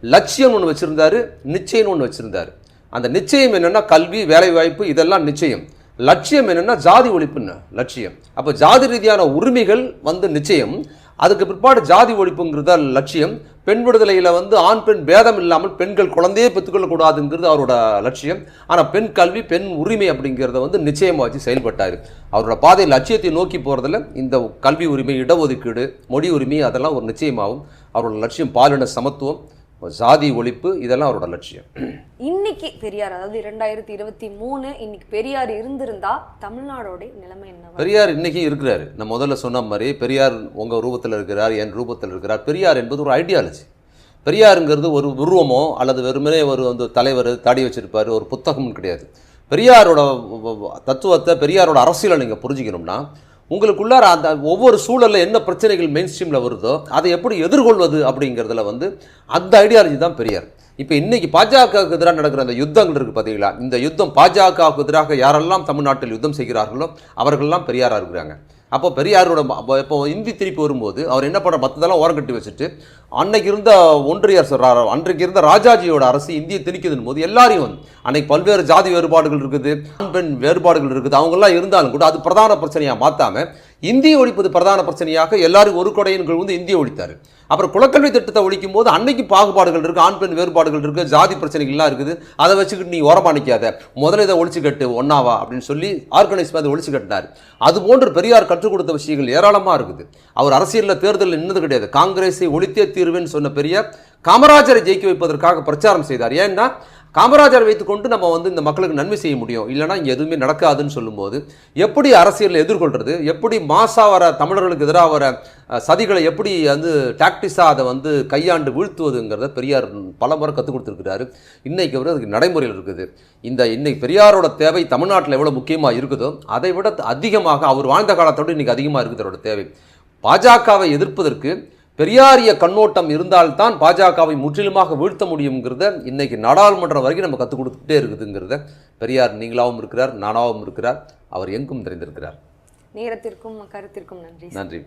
S1: லட்சியம் ஒன்று வச்சுருந்தார், நிச்சயம்னு ஒன்று வச்சுருந்தார். அந்த நிச்சயம் என்னென்னா கல்வி, வேலைவாய்ப்பு இதெல்லாம் நிச்சயம். லட்சியம் என்னென்னா ஜாதி ஒழிப்புன்னு லட்சியம். அப்போ ஜாதி ரீதியான உரிமைகள் வந்து நிச்சயம், அதுக்கு பிற்பாடு ஜாதி ஒழிப்புங்கிறத லட்சியம். பெண் விடுதலையில் வந்து ஆண் பெண் பேதம் இல்லாமல் பெண்கள் குழந்தையே பெற்றுக்கொள்ளக்கூடாதுங்கிறது அவரோட லட்சியம். ஆனால் பெண் கல்வி, பெண் உரிமை அப்படிங்கிறத வந்து நிச்சயமாக வச்சு செயல்பட்டார். அவரோட பாதை லட்சியத்தை நோக்கி போகிறதுல இந்த கல்வி உரிமை, இடஒதுக்கீடு, மொழி உரிமை அதெல்லாம் ஒரு நிச்சயமாகும். அவரோட லட்சியம் பாலின சமத்துவம், ஜாதி ஒழிப்பு, இதெல்லாம் அவரோட லட்சியம்.
S2: இன்னைக்கு பெரியார், அதாவது 2023 இன்னைக்கு பெரியார் இருந்திருந்தா தமிழ்நாடோட நிலைமை என்ன?
S1: பெரியார் இன்னைக்கு இருக்கிறாரு. நான் முதல்ல சொன்ன மாதிரி பெரியார் உங்கள் ரூபத்தில் இருக்கிறார், என் ரூபத்தில் இருக்கிறார். பெரியார் என்பது ஒரு ஐடியாலஜி. பெரியாருங்கிறது ஒரு உருவமோ அல்லது வெறுமனே ஒரு வந்து தலைவர் தாடி வச்சிருப்பார் ஒரு புத்தகமும் கிடையாது. பெரியாரோட தத்துவத்தை, பெரியாரோட அரசியலை நீங்கள் புரிஞ்சுக்கணும்னா உங்களுக்குள்ளார அந்த ஒவ்வொரு சூழலில் என்ன பிரச்சனைகள் மெயின் ஸ்ட்ரீமில் வருதோ அதை எப்படி எதிர்கொள்வது அப்படிங்கிறதுல வந்து அந்த ஐடியாலஜி தான் பெரியார். இப்போ இன்னைக்கு பாஜகவுக்கு எதிராக நடக்கிற அந்த யுத்தங்கள் இருக்குது பார்த்தீங்களா, இந்த யுத்தம் பாஜகவுக்கு எதிராக யாரெல்லாம் தமிழ்நாட்டில் யுத்தம் செய்கிறார்களோ அவர்களெல்லாம் பெரியாராக இருக்கிறாங்க. அப்போ பெரியாரோட இப்போ இந்தி திருப்பி வரும்போது அவர் என்ன பண்ண மற்றதெல்லாம் ஓரம் கட்டி வச்சுட்டு அன்னைக்கு இருந்த ஒன்றிய அரசு அன்றைக்கு இருந்த ராஜாஜியோட அரசு இந்தியை திணிக்குதுன்னு போது எல்லாரையும் வந்து அன்னைக்கு பல்வேறு ஜாதி வேறுபாடுகள் இருக்குது, ஆண் பெண் வேறுபாடுகள் இருக்குது, அவங்கெல்லாம் இருந்தாலும் கூட அது பிரதான பிரச்சனையாக மாற்றாம இந்தியை ஒழிப்பது பிரதான பிரச்சனையாக எல்லாரும் ஒரு கொடையின் கீழ் வந்து இந்தியை ஒழித்தார். அப்புறம் குலக்கல்வி திட்டத்தை ஒழிக்கும் போது அன்னைக்கு பாகுபாடுகள் இருக்குது, ஆண் பெண் வேறுபாடுகள் இருக்குது, ஜாதி பிரச்சனைகள்லாம் இருக்குது, அதை வச்சுக்கிட்டு நீ ஓரமா நிற்காத, முதல்ல இதை ஒழிச்சு கட்டு ஒன்னாவா அப்படின்னு சொல்லி ஆர்கனைஸ் பண்ணி ஒழிச்சு கட்டினார். அது போன்று பெரியார் கற்றுக் கொடுத்த விஷயங்கள் ஏராளமாக இருக்குது. அவர் அரசியலில் தேர்தலில் நின்னது கிடையாது. காங்கிரஸை ஒழித்தே தீர்வேன்னு சொன்ன பெரியார் காமராஜரை ஜெயிக்க வைப்பதற்காக பிரச்சாரம் செய்தார். ஏன்னா காமராஜரை வைத்துக்கொண்டு நம்ம வந்து இந்த மக்களுக்கு நன்மை செய்ய முடியும், இல்லைனா இங்கே எதுவுமே நடக்காதுன்னு சொல்லும்போது எப்படி அரசியலில் எதிர்கொள்றது, எப்படி மாசா வர தமிழர்களுக்கு எதிராக வர சதிகளை எப்படி வந்து டாக்டிஸாக அதை வந்து கையாண்டு வீழ்த்துவதுங்கிறத பெரியார் பல முறை கற்றுக் கொடுத்துருக்கிறாரு. இன்னைக்கு அவர் அதுக்கு நடைமுறையில் இருக்குது. இன்னைக்கு பெரியாரோட தேவை தமிழ்நாட்டில் எவ்வளோ முக்கியமாக இருக்குதோ அதை விட அதிகமாக அவர் வாழ்ந்த காலத்தோடு இன்னைக்கு அதிகமாக இருக்குது அவரோட தேவை. பாஜகவை எதிர்ப்பதற்கு பெரியாரிய கண்ணோட்டம் இருந்தால்தான் பாஜகவை முற்றிலுமாக வீழ்த்த முடியுங்கிறத இன்னைக்கு நாடாளுமன்றம் வரைக்கும் நம்ம கற்றுக் கொடுத்துட்டே இருக்குதுங்கிறத பெரியார் நீங்களாகவும் இருக்கிறார், நானாகவும் இருக்கிறார், அவர் எங்கும் தெரிந்திருக்கிறார்.
S2: நேரத்திற்கும் கருத்திற்கும் நன்றி.
S1: நன்றி.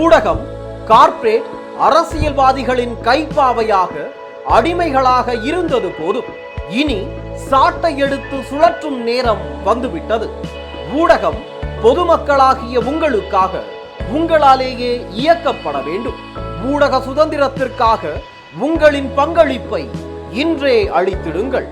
S3: ஊடகம் கார்ப்பரேட் அரசியல்வாதிகளின் கைப்பாவையாக அடிமைகளாக இருந்தது போதும், இனி சாட்டை எடுத்து சுழற்றும் நேரம் வந்துவிட்டது. ஊடகம் பொதுமக்களாகிய உங்களுக்காக உங்களாலேயே இயக்கப்பட வேண்டும். ஊடக சுதந்திரத்திற்காக உங்களின் பங்களிப்பை இன்றே அளித்திடுங்கள்.